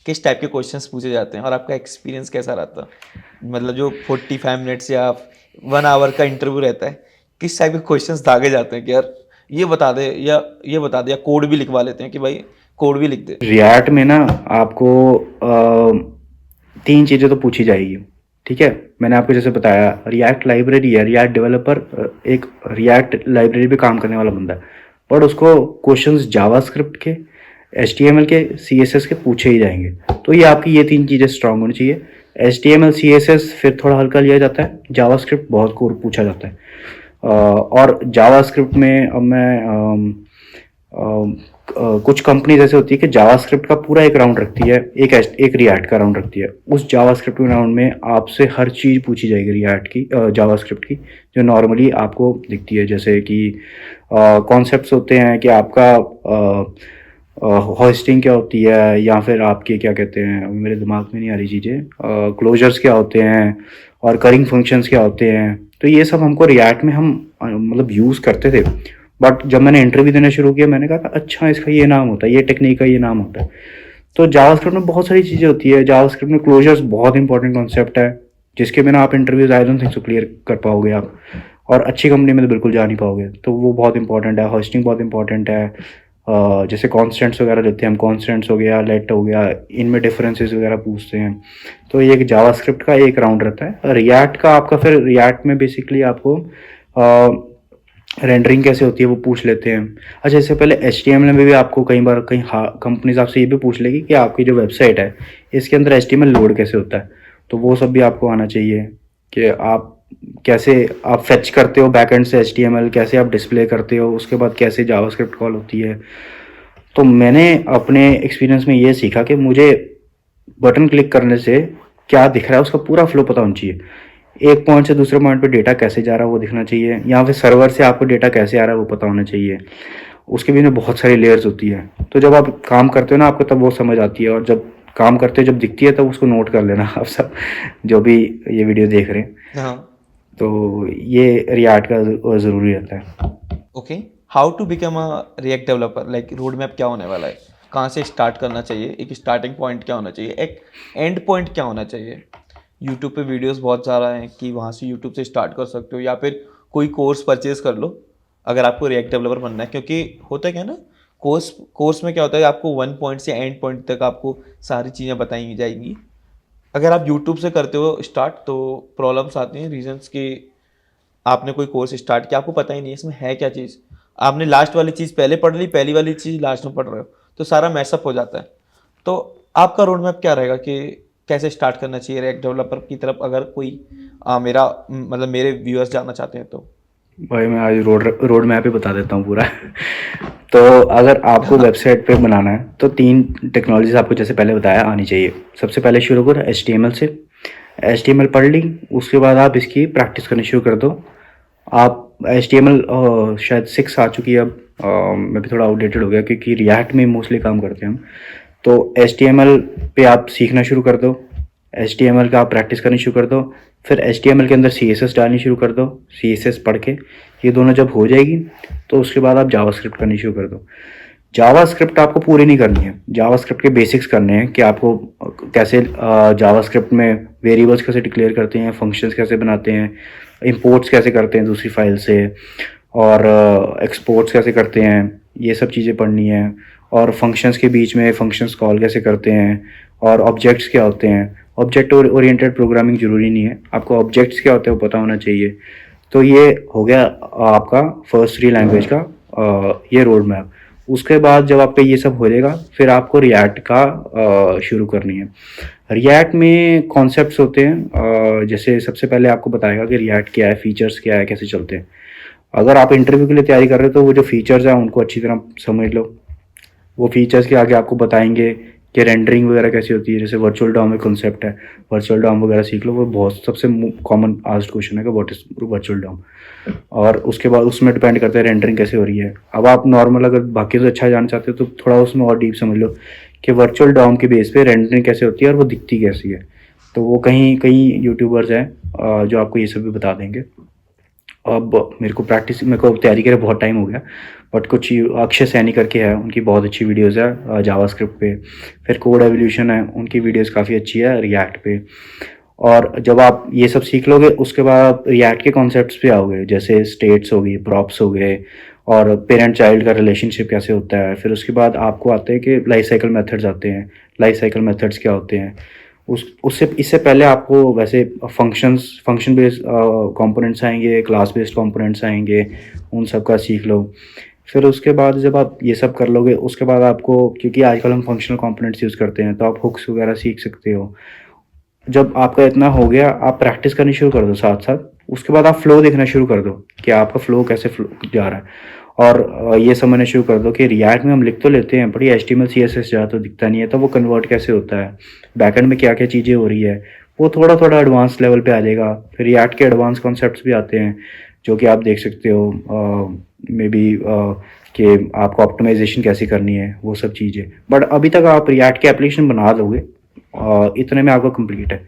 किस टाइप के क्वेश्चंस पूछे जाते हैं और आपका एक्सपीरियंस कैसा रहता है? मतलब जो 45 मिनट्स या 1 आवर का इंटरव्यू रहता है, किस टाइप के क्वेश्चंस दागे जाते हैं कि यार ये बता दे या ये बता दे, या कोड भी लिखवा लेते हैं कि भाई कोड भी लिख दे? रिएक्ट में ना आपको 3 चीज़ें तो पूछी जाएगी, ठीक है। मैंने आपको जैसे बताया रिएक्ट लाइब्रेरी है, रिएक्ट डेवलपर एक रिएक्ट लाइब्रेरी पे काम करने वाला बंदा है, बट उसको क्वेश्चंस जावास्क्रिप्ट के, HTML के, CSS के पूछे ही जाएंगे। तो ये आपकी ये 3 चीज़ें स्ट्रांग होनी चाहिए। HTML CSS फिर थोड़ा हल्का लिया जाता है, जावास्क्रिप्ट बहुत कोर पूछा जाता है। और जावास्क्रिप्ट में अब मैं कुछ कंपनीज ऐसे होती है कि जावास्क्रिप्ट का पूरा एक राउंड रखती है, एक रिएक्ट का राउंड रखती है। उस जावास्क्रिप्ट के राउंड में आपसे हर चीज़ पूछी जाएगी रिएक्ट की, जावास्क्रिप्ट की, जो नॉर्मली आपको दिखती है। जैसे कि कॉन्सेप्ट्स होते हैं कि आपका होस्टिंग क्या होती है, या फिर आपके क्या कहते हैं, मेरे दिमाग में नहीं आ रही चीज़ें, क्लोजर्स क्या होते हैं और करिंग फंक्शंस क्या होते हैं। तो ये सब हमको रिएक्ट में हम मतलब यूज़ करते थे, बट जब मैंने इंटरव्यू देना शुरू किया मैंने कहा अच्छा इसका ये नाम होता है, ये टेक्निक का ये नाम होता है। तो जावास्क्रिप्ट में बहुत सारी चीज़ें होती है। जावास्क्रिप्ट में क्लोजर्स बहुत इंपॉर्टेंट कॉन्सेप्ट है, जिसके बिना आप interviews I don't think so clear कर पाओगे आप, और अच्छी कंपनी में तो बिल्कुल जा नहीं पाओगे। तो वो बहुत इंपॉर्टेंट है। होस्टिंग बहुत इंपॉर्टेंट है। जैसे कॉन्स्टेंट्स वगैरह लेते हैं हम, कॉन्स्टेंट्स हो गया, लेट हो गया, इनमें डिफरेंसेस वगैरह पूछते हैं। तो ये एक जावास्क्रिप्ट का एक राउंड रहता है। रिएक्ट का आपका फिर रिएक्ट में बेसिकली आपको रेंडरिंग कैसे होती है वो पूछ लेते हैं। अच्छा, इससे पहले HTML में भी आपको कई बार कहीं कंपनीज आपसे ये भी पूछ लेगी कि आपकी जो वेबसाइट है इसके अंदर HTML लोड कैसे होता है। तो वो सब भी आपको आना चाहिए कि आप कैसे आप फेच करते हो बैकएंड से HTML, कैसे आप डिस्प्ले करते हो, उसके बाद कैसे जावास्क्रिप्ट कॉल होती है। तो मैंने अपने एक्सपीरियंस में ये सीखा कि मुझे बटन क्लिक करने से क्या दिख रहा है उसका पूरा फ्लो पता होना चाहिए। एक पॉइंट से दूसरे पॉइंट पे डेटा कैसे जा रहा है वो दिखना चाहिए, या फिर सर्वर से आपको डेटा कैसे आ रहा है वो पता होना चाहिए। उसके भी में बहुत सारी लेयर्स होती है। तो जब आप काम करते हो ना आपको तब वो समझ आती है, और जब काम करते हो जब दिखती है तब उसको नोट कर लेना आप सब जो भी ये वीडियो देख रहे हैं। हाँ। तो ये रिएक्ट का ज़रूरी रहता है। Okay, how to become a React developer? Like road map क्या होने वाला है, कहाँ से स्टार्ट करना चाहिए, एक स्टार्टिंग पॉइंट क्या होना चाहिए, एक एंड पॉइंट क्या होना चाहिए? यूट्यूब पे वीडियोस बहुत सारा हैं कि वहाँ से यूट्यूब से स्टार्ट कर सकते हो, या फिर कोई कोर्स परचेज कर लो अगर आपको रिएक्ट डेवलपर बनना है। क्योंकि होता क्या है ना, कोर्स में क्या होता है, आपको 1 पॉइंट से एंड पॉइंट तक आपको सारी चीज़ें बताई जाएंगी। अगर आप यूट्यूब से करते हो स्टार्ट तो प्रॉब्लम्स आती हैं, रीजंस कि आपने कोई कोर्स स्टार्ट किया, आपको पता ही नहीं है इसमें है क्या चीज़, आपने लास्ट वाली चीज़ पहले पढ़ ली, पहली वाली चीज़ लास्ट में पढ़ रहे हो, तो सारा मैसअप हो जाता है। तो आपका रोड मैप क्या रहेगा कि कैसे स्टार्ट करना चाहिए रिएक्ट डेवलपर की तरफ, अगर कोई मतलब मेरे व्यूअर्स जानना चाहते हैं तो? भाई मैं आज रोड मैप ही बता देता हूँ पूरा तो अगर आपको वेबसाइट पे बनाना है तो 3 टेक्नोलॉजीज आपको जैसे पहले बताया आनी चाहिए। सबसे पहले शुरू करो HTML से। HTML पढ़ ली, उसके बाद आप इसकी प्रैक्टिस करनी शुरू कर दो। आप HTML शायद 6 आ चुकी है अब, मैं भी थोड़ा आउटडेटेड हो गया क्योंकि रिएक्ट में मोस्टली काम करते हैं हम। तो HTML पे आप सीखना शुरू कर दो, HTML का आप प्रैक्टिस करनी शुरू कर दो। फिर HTML के अंदर CSS डालनी शुरू कर दो, CSS पढ़ के ये दोनों जब हो जाएगी तो उसके बाद आप जावास्क्रिप्ट करनी शुरू कर दो। जावास्क्रिप्ट आपको पूरी नहीं करनी है, जावास्क्रिप्ट के बेसिक्स करने हैं कि आपको कैसे जावास्क्रिप्ट में वेरिएबल्स कैसे डिक्लेयर करते हैं, फंक्शंस कैसे बनाते हैं, इंपोर्ट्स कैसे करते हैं दूसरी फाइल से, और एक्सपोर्ट्स कैसे करते हैं, ये सब चीज़ें पढ़नी है। और फंक्शंस के बीच में फंक्शंस कॉल कैसे करते हैं, और ऑब्जेक्ट्स क्या होते हैं। ऑब्जेक्ट ओरिएंटेड प्रोग्रामिंग ज़रूरी नहीं है, आपको ऑब्जेक्ट्स क्या होते हैं वो पता होना चाहिए। तो ये हो गया आपका फर्स्ट 3 लैंग्वेज का ये रोड मैप। उसके बाद जब आप पे ये सब हो जाएगा फिर आपको रिएक्ट का शुरू करनी है। रिएक्ट में कॉन्सेप्ट्स होते हैं, जैसे सबसे पहले आपको बताएगा कि रिएक्ट क्या है, फीचर्स क्या है, कैसे चलते हैं। अगर आप इंटरव्यू के लिए तैयारी कर रहे हो तो वो जो फीचर्स हैं उनको अच्छी तरह समझ लो। वो फीचर्स के आगे आपको बताएंगे कि रेंडरिंग वगैरह कैसी होती है। जैसे वर्चुअल डॉम में कॉन्सेप्ट है, वर्चुअल डॉम वगैरह सीख लो। वो बहुत सबसे कॉमन आस्क्ड क्वेश्चन है कि व्हाट इज वर्चुअल डॉम, और उसके बाद उसमें डिपेंड करता है रेंडरिंग कैसे हो रही है। अब आप नॉर्मल अगर बाकी से अच्छा जानना चाहते हो तो थोड़ा उसमें और डीप समझ लो कि वर्चुअल डॉम के बेस पे रेंडरिंग कैसे होती है और वो दिखती कैसी है। तो वो कहीं यूट्यूबर्स हैं जो आपको ये सब भी बता देंगे। अब मेरे को तैयारी करे बहुत टाइम हो गया, बट कुछ अक्षय सैनी करके है, उनकी बहुत अच्छी वीडियोज़ है जावास्क्रिप्ट पे। फिर कोड एवोल्यूशन है, उनकी वीडियोज़ काफ़ी अच्छी है रिएक्ट पे। और जब आप ये सब सीख लोगे उसके बाद आप रिएक्ट के कॉन्सेप्ट्स पे आओगे, जैसे स्टेट्स हो गई, प्रॉप्स हो गए, और पेरेंट चाइल्ड का रिलेशनशिप कैसे होता है। फिर उसके बाद आपको आते हैं कि लाइफ साइकिल मेथड्स आते हैं। लाइफ साइकिल मेथड्स क्या होते हैं, उससे इससे पहले आपको वैसे फंक्शन बेस्ड कंपोनेंट्स आएंगे, क्लास बेस्ड कंपोनेंट्स आएंगे, उन सब का सीख लो। फिर उसके बाद जब आप ये सब कर लोगे उसके बाद आपको, क्योंकि आजकल हम फंक्शनल कंपोनेंट्स यूज़ करते हैं, तो आप हुक्स वगैरह सीख सकते हो। जब आपका इतना हो गया, आप प्रैक्टिस करनी शुरू कर दो साथ साथ। उसके बाद आप फ्लो देखना शुरू कर दो कि आपका फ्लो कैसे फ्लो जा रहा है। और ये समझना शुरू कर दो कि रिएक्ट में हम लिख तो लेते हैं, बट ये HTML CSS ज़्यादा तो दिखता नहीं है, तो वो कन्वर्ट कैसे होता है, बैकएंड में क्या क्या चीज़ें हो रही है, वो थोड़ा थोड़ा एडवांस लेवल पे आ जाएगा। फिर रिएक्ट के एडवांस कॉन्सेप्ट्स भी आते हैं जो कि आप देख सकते हो, मे बी कि आपको ऑप्टिमाइजेशन कैसे करनी है, वो सब चीज़ें। बट अभी तक आप रिएक्ट के एप्लीकेशन बना दोगे, इतने में आपका कंप्लीट है।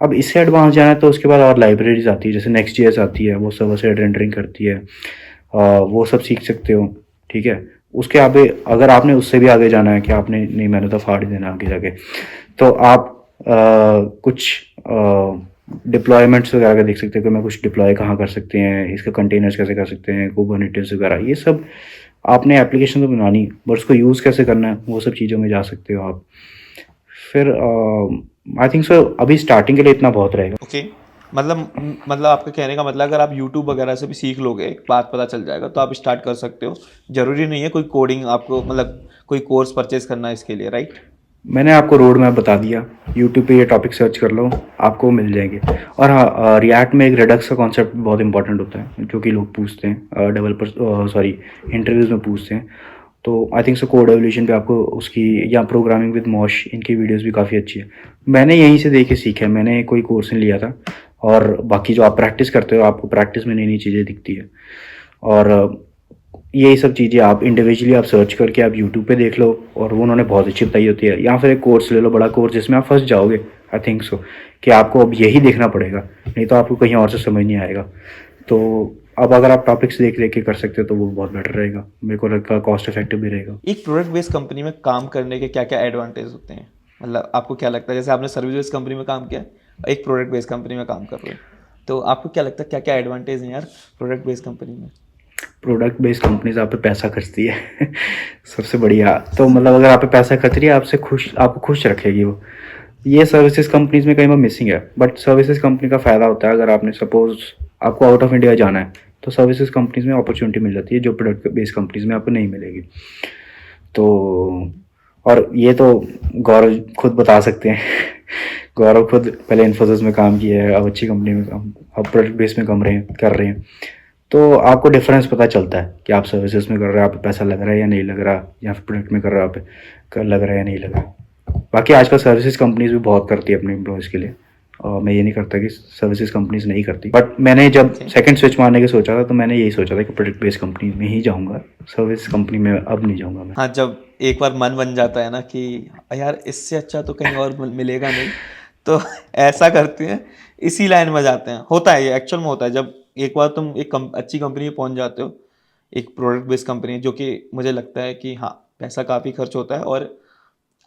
अब इससे एडवांस जाना है तो उसके बाद और लाइब्रेरीज आती है, जैसे Next.js आती है, वो सर्वर साइड रेंडरिंग करती है, वो सब सीख सकते हो। ठीक है, उसके आगे अगर आपने उससे भी आगे जाना है कि आपने नहीं मैंने तो फाड़ देना आगे जाके, तो आप कुछ डिप्लॉयमेंट्स वगैरह का देख सकते हो कि मैं कुछ डिप्लॉय कहाँ कर सकते हैं, इसका कंटेनर्स कैसे कर सकते हैं, कुबरनेटिस वगैरह, ये सब आपने एप्लीकेशन तो बनानी, बट उसको यूज़ कैसे करना है वो सब चीज़ों में जा सकते हो आप। फिर आई थिंक सो अभी स्टार्टिंग के लिए इतना बहुत रहेगा। ओके, मतलब आपका कहने का मतलब अगर आप यूट्यूब वगैरह से भी सीख लोगे, एक बात पता चल जाएगा, तो आप स्टार्ट कर सकते हो। जरूरी नहीं है कोई कोडिंग आपको, मतलब कोई कोर्स परचेज करना है इसके लिए, राइट? मैंने आपको रोड मैप बता दिया, यूट्यूब पे ये टॉपिक सर्च कर लो, आपको मिल जाएंगे। और हाँ, रिएक्ट में एक रिडक्स का कॉन्सेप्ट बहुत इंपॉर्टेंट होता है जो कि लोग पूछते हैं, इंटरव्यूज़ में पूछते हैं। तो आई थिंक सो कोड एवोल्यूशन पे आपको उसकी, या प्रोग्रामिंग विद मॉश, इनकी वीडियोस भी काफ़ी अच्छी है। मैंने यहीं से देख के सीखा है, मैंने कोई कोर्स नहीं लिया था। और बाकी जो आप प्रैक्टिस करते हो, आपको प्रैक्टिस में नई नई चीज़ें दिखती है। और यही सब चीज़ें आप इंडिविजुअली आप सर्च करके आप यूट्यूब पे देख लो, और वो उन्होंने बहुत अच्छी बताई होती है। या फिर एक कोर्स ले लो, बड़ा कोर्स, जिसमें आप फंस जाओगे। आई थिंक सो कि आपको अब यही देखना पड़ेगा, नहीं तो आपको कहीं और से समझ नहीं आएगा। तो अब अगर आप टॉपिक्स देख देख के कर सकते हो तो वो बहुत बेटर रहेगा, मेरे को लगता है कॉस्ट इफेक्टिव भी रहेगा। एक प्रोडक्ट बेस्ड कंपनी में काम करने के क्या क्या एडवांटेज होते हैं? मतलब आपको क्या लगता है, जैसे आपने सर्विस बेस्ड कंपनी में काम किया, एक प्रोडक्ट बेस्ड कंपनी में काम कर रहे हो, तो आपको क्या लगता है क्या क्या एडवांटेज हैं यार प्रोडक्ट बेस्ड कंपनी में? प्रोडक्ट बेस्ड कंपनीज आप पे पैसा खर्चती है सबसे बढ़िया। तो मतलब अगर आप पे पैसा खर्च रही है, आपको खुश रखेगी वो। ये सर्विसेज कंपनीज में कई बार मिसिंग है, बट सर्विसेज कंपनी का फ़ायदा होता है, अगर आपने सपोज आपको आउट ऑफ इंडिया जाना है, तो सर्विसेज कंपनीज में अपॉर्चुनिटी मिल जाती है जो प्रोडक्ट बेस्ड कंपनीज में आपको नहीं मिलेगी। तो और ये तो गौरव खुद बता सकते हैं गौरव खुद पहले इन्फोसिस में काम किया है, अब अच्छी कंपनी में काम, अब प्रोडक्ट बेस में कर रहे हैं। तो आपको डिफरेंस पता चलता है कि आप सर्विसेज में कर रहे हो, आप पैसा लग रहा है या नहीं लग रहा, या फिर प्रोडक्ट में कर रहे हो आप लग रहा है या नहीं लग रहा। बाकी आजकल सर्विसेज कंपनीज भी बहुत करती है अपने एम्प्लॉयज़ के लिए, और मैं ये नहीं करता कि सर्विसेज कंपनीज नहीं करती, बट मैंने जब सेकंड स्विच मारने की सोचा था, तो मैंने यही सोचा था कि प्रोडक्ट बेस्ड कंपनी में ही जाऊँगा, सर्विस कंपनी में अब नहीं जाऊँगा मैं। हाँ, जब एक बार मन बन जाता है ना कि यार इससे अच्छा तो कहीं और मिलेगा नहीं, तो ऐसा करते हैं, इसी लाइन में जाते हैं। होता है ये, एक्चुअल में होता है। जब एक बार तुम एक अच्छी कंपनी में पहुंच जाते हो, एक प्रोडक्ट बेस्ड कंपनी, जो कि मुझे लगता है कि हाँ पैसा काफ़ी खर्च होता है और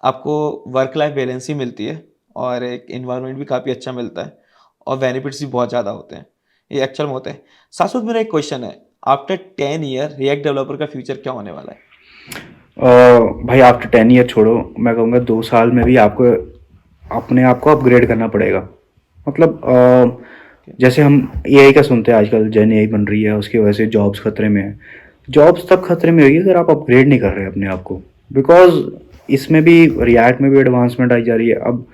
आपको वर्क लाइफ बैलेंस ही मिलती है, और एक इन्वायरमेंट भी काफ़ी अच्छा मिलता है, और बेनिफिट्स भी बहुत ज़्यादा होते हैं। ये एक्चुअल में होता है। साथ साथ मेरा एक क्वेश्चन है, आफ्टर 10 ईयर रिएक्ट डेवलपर का फ्यूचर क्या होने वाला है? भाई आफ्टर 10 ईयर छोड़ो, मैं कहूँगा 2 साल में भी आपको अपने आप को अपग्रेड करना पड़ेगा। मतलब जैसे हम AI का सुनते हैं आजकल, जेन AI बन रही है, उसकी वजह से जॉब्स खतरे में है। जॉब्स तब खतरे में होगी अगर आप अपग्रेड नहीं कर रहे अपने आप को, बिकॉज इसमें भी, रिएक्ट में भी एडवांसमेंट आई जा रही है। अब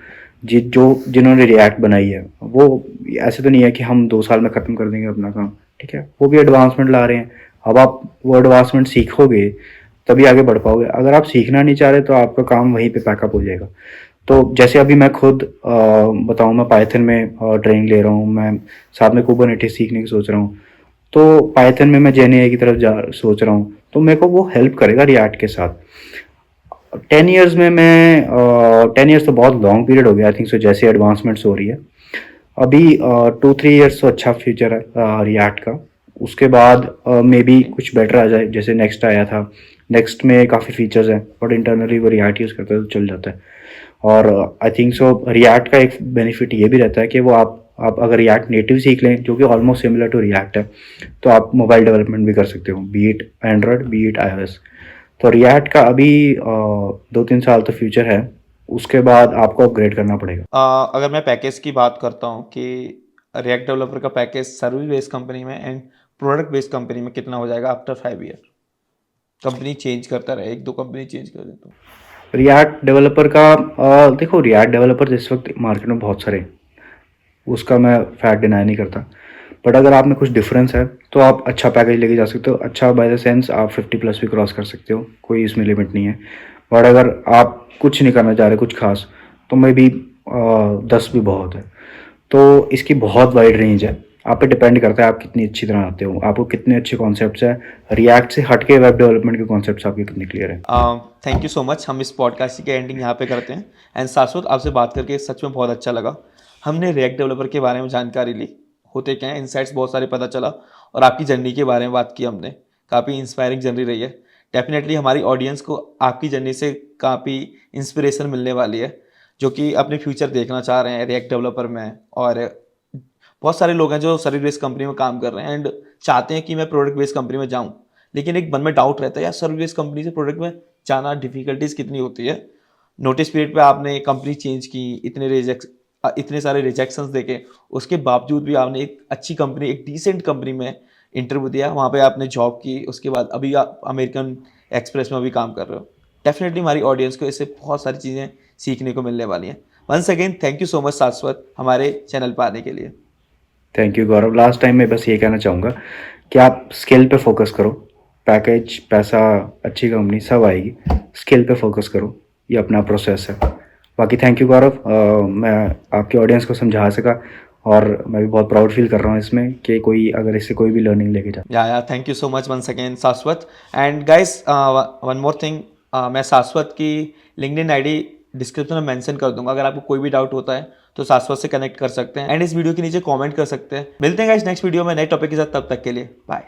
जिन्होंने रिएक्ट बनाई है, वो ऐसे तो नहीं है कि हम 2 साल में ख़त्म कर देंगे अपना काम, ठीक है, वो भी एडवांसमेंट ला रहे हैं। अब आप वो एडवांसमेंट सीखोगे तभी आगे बढ़ पाओगे, अगर आप सीखना नहीं चाह रहे तो आपका काम वहीं पे पैकअप हो जाएगा। तो जैसे अभी मैं खुद बताऊँ, मैं पाइथन में ट्रेनिंग ले रहा हूँ, मैं साथ में कुबरनेटिस सीखने की सोच रहा हूँ। तो पाइथन में मैं जेन AI की तरफ सोच रहा हूँ, तो मेरे को वो हेल्प करेगा रिएक्ट के साथ। 10 ईयर्स में मैं 10 ईयर्स तो बहुत लॉन्ग पीरियड हो गया आई थिंक सो, जैसे एडवांसमेंट्स हो रही है। अभी 2-3 ईयर्स तो अच्छा फ्यूचर है रिएक्ट का, उसके बाद मे बी कुछ बेटर आ जाए, जैसे नेक्स्ट आया था। नेक्स्ट में काफ़ी फीचर्स हैं बट इंटरनली वो रिएक्ट यूज़ करता है तो चल जाता है। और आई थिंक सो रिएक्ट का एक बेनिफिट ये भी रहता है कि वो आप अगर रिएक्ट नेटिव सीख लें, जो कि ऑलमोस्ट सिमिलर टू रिएक्ट है, तो आप मोबाइल डेवलपमेंट भी कर सकते हो, B it Android B it iOS। तो रिएक्ट का अभी 2-3 साल तो फ्यूचर है, उसके बाद आपको अपग्रेड करना पड़ेगा। अगर मैं पैकेज की बात करता हूँ कि रिएक्ट डेवलपर का पैकेज सर्विस बेस्ड कंपनी में एंड प्रोडक्ट बेस्ड कंपनी में कितना हो जाएगा आफ्टर 5 ईयर, कंपनी चेंज करता रहे, एक दो कंपनी चेंज कर दे तो। रिएक्ट डेवलपर का देखो, रिएक्ट डेवलपर इस वक्त मार्केट में बहुत सारे हैं, उसका मैं फैक्ट डिनाई नहीं करता। बट अगर आप में कुछ डिफरेंस है तो आप अच्छा पैकेज लेके जा सकते हो। अच्छा बाय द सेंस आप 50+ भी क्रॉस कर सकते हो, कोई इसमें लिमिट नहीं है। बट अगर आप कुछ नहीं करना चाह रहे कुछ खास, तो मे बी 10 भी बहुत है। तो इसकी बहुत वाइड रेंज है, आप पे डिपेंड करता है आप कितनी अच्छी तरह आते हो, आपको कितने अच्छे कॉन्सेप्ट्स हैं। रिएक्ट से हट के वेब डेवलपमेंट के कॉन्सेप्ट्स आपके कितने क्लियर है। Thank you so much. हम इस पॉडकास्ट की एंडिंग यहाँ पे करते हैं। एंड शाश्वत, आपसे बात करके सच में बहुत अच्छा लगा। हमने रिएक्ट डेवलपर के बारे में जानकारी ली, होते क्या है, इनसाइट्स बहुत सारे पता चला, और आपकी जर्नी के बारे में बात की हमने। काफ़ी इंस्पायरिंग जर्नी रही है। डेफिनेटली हमारी ऑडियंस को आपकी जर्नी से काफ़ी इंस्पिरेशन मिलने वाली है, जो कि अपने फ्यूचर देखना चाह रहे हैं रिएक्ट डेवलपर में। और बहुत सारे लोग हैं जो सर्विस बेस्ड कंपनी में काम कर रहे हैं एंड चाहते हैं कि मैं प्रोडक्ट बेस्ड कंपनी में जाऊं, लेकिन एक मन में डाउट रहता है यार, सर्विस बेस्ड कंपनी से प्रोडक्ट में जाना डिफिकल्टीज कितनी होती है। नोटिस पीरियड पे आपने कंपनी चेंज की, इतने सारे रिजेक्शंस देखे, उसके बावजूद भी आपने एक अच्छी कंपनी, एक डिसेंट कंपनी में इंटरव्यू दिया, वहाँ पे आपने जॉब की, उसके बाद अभी आप अमेरिकन एक्सप्रेस में भी काम कर रहे हो। डेफिनेटली हमारी ऑडियंस को इससे बहुत सारी चीज़ें सीखने को मिलने वाली हैं। Once again thank you so much Shashwat, हमारे चैनल पर आने के लिए। Thank you Gaurav. Last time मैं बस ये कहना चाहूँगा कि आप स्किल पे फोकस करो। पैकेज, पैसा, अच्छी कंपनी सब आएगी, स्किल पे फोकस करो, ये अपना प्रोसेस है। बाकी थैंक यू गौरव, मैं आपकी ऑडियंस को समझा सका, और मैं भी बहुत प्राउड फील कर रहा हूँ इसमें कि कोई अगर इससे कोई भी लर्निंग लेके जाए। या thank you so much once again Shashwat. And guys, one more thing, मैं शाश्वत की लिंक्डइन आईडी डिस्क्रिप्शन में मेंशन कर दूंगा। अगर आपको कोई भी डाउट होता है तो शाश्वत से कनेक्ट कर सकते हैं एंड इस वीडियो के नीचे कमेंट कर सकते हैं। मिलते हैं गाइस नेक्स्ट वीडियो में नए टॉपिक के साथ, तब तक के लिए बाय।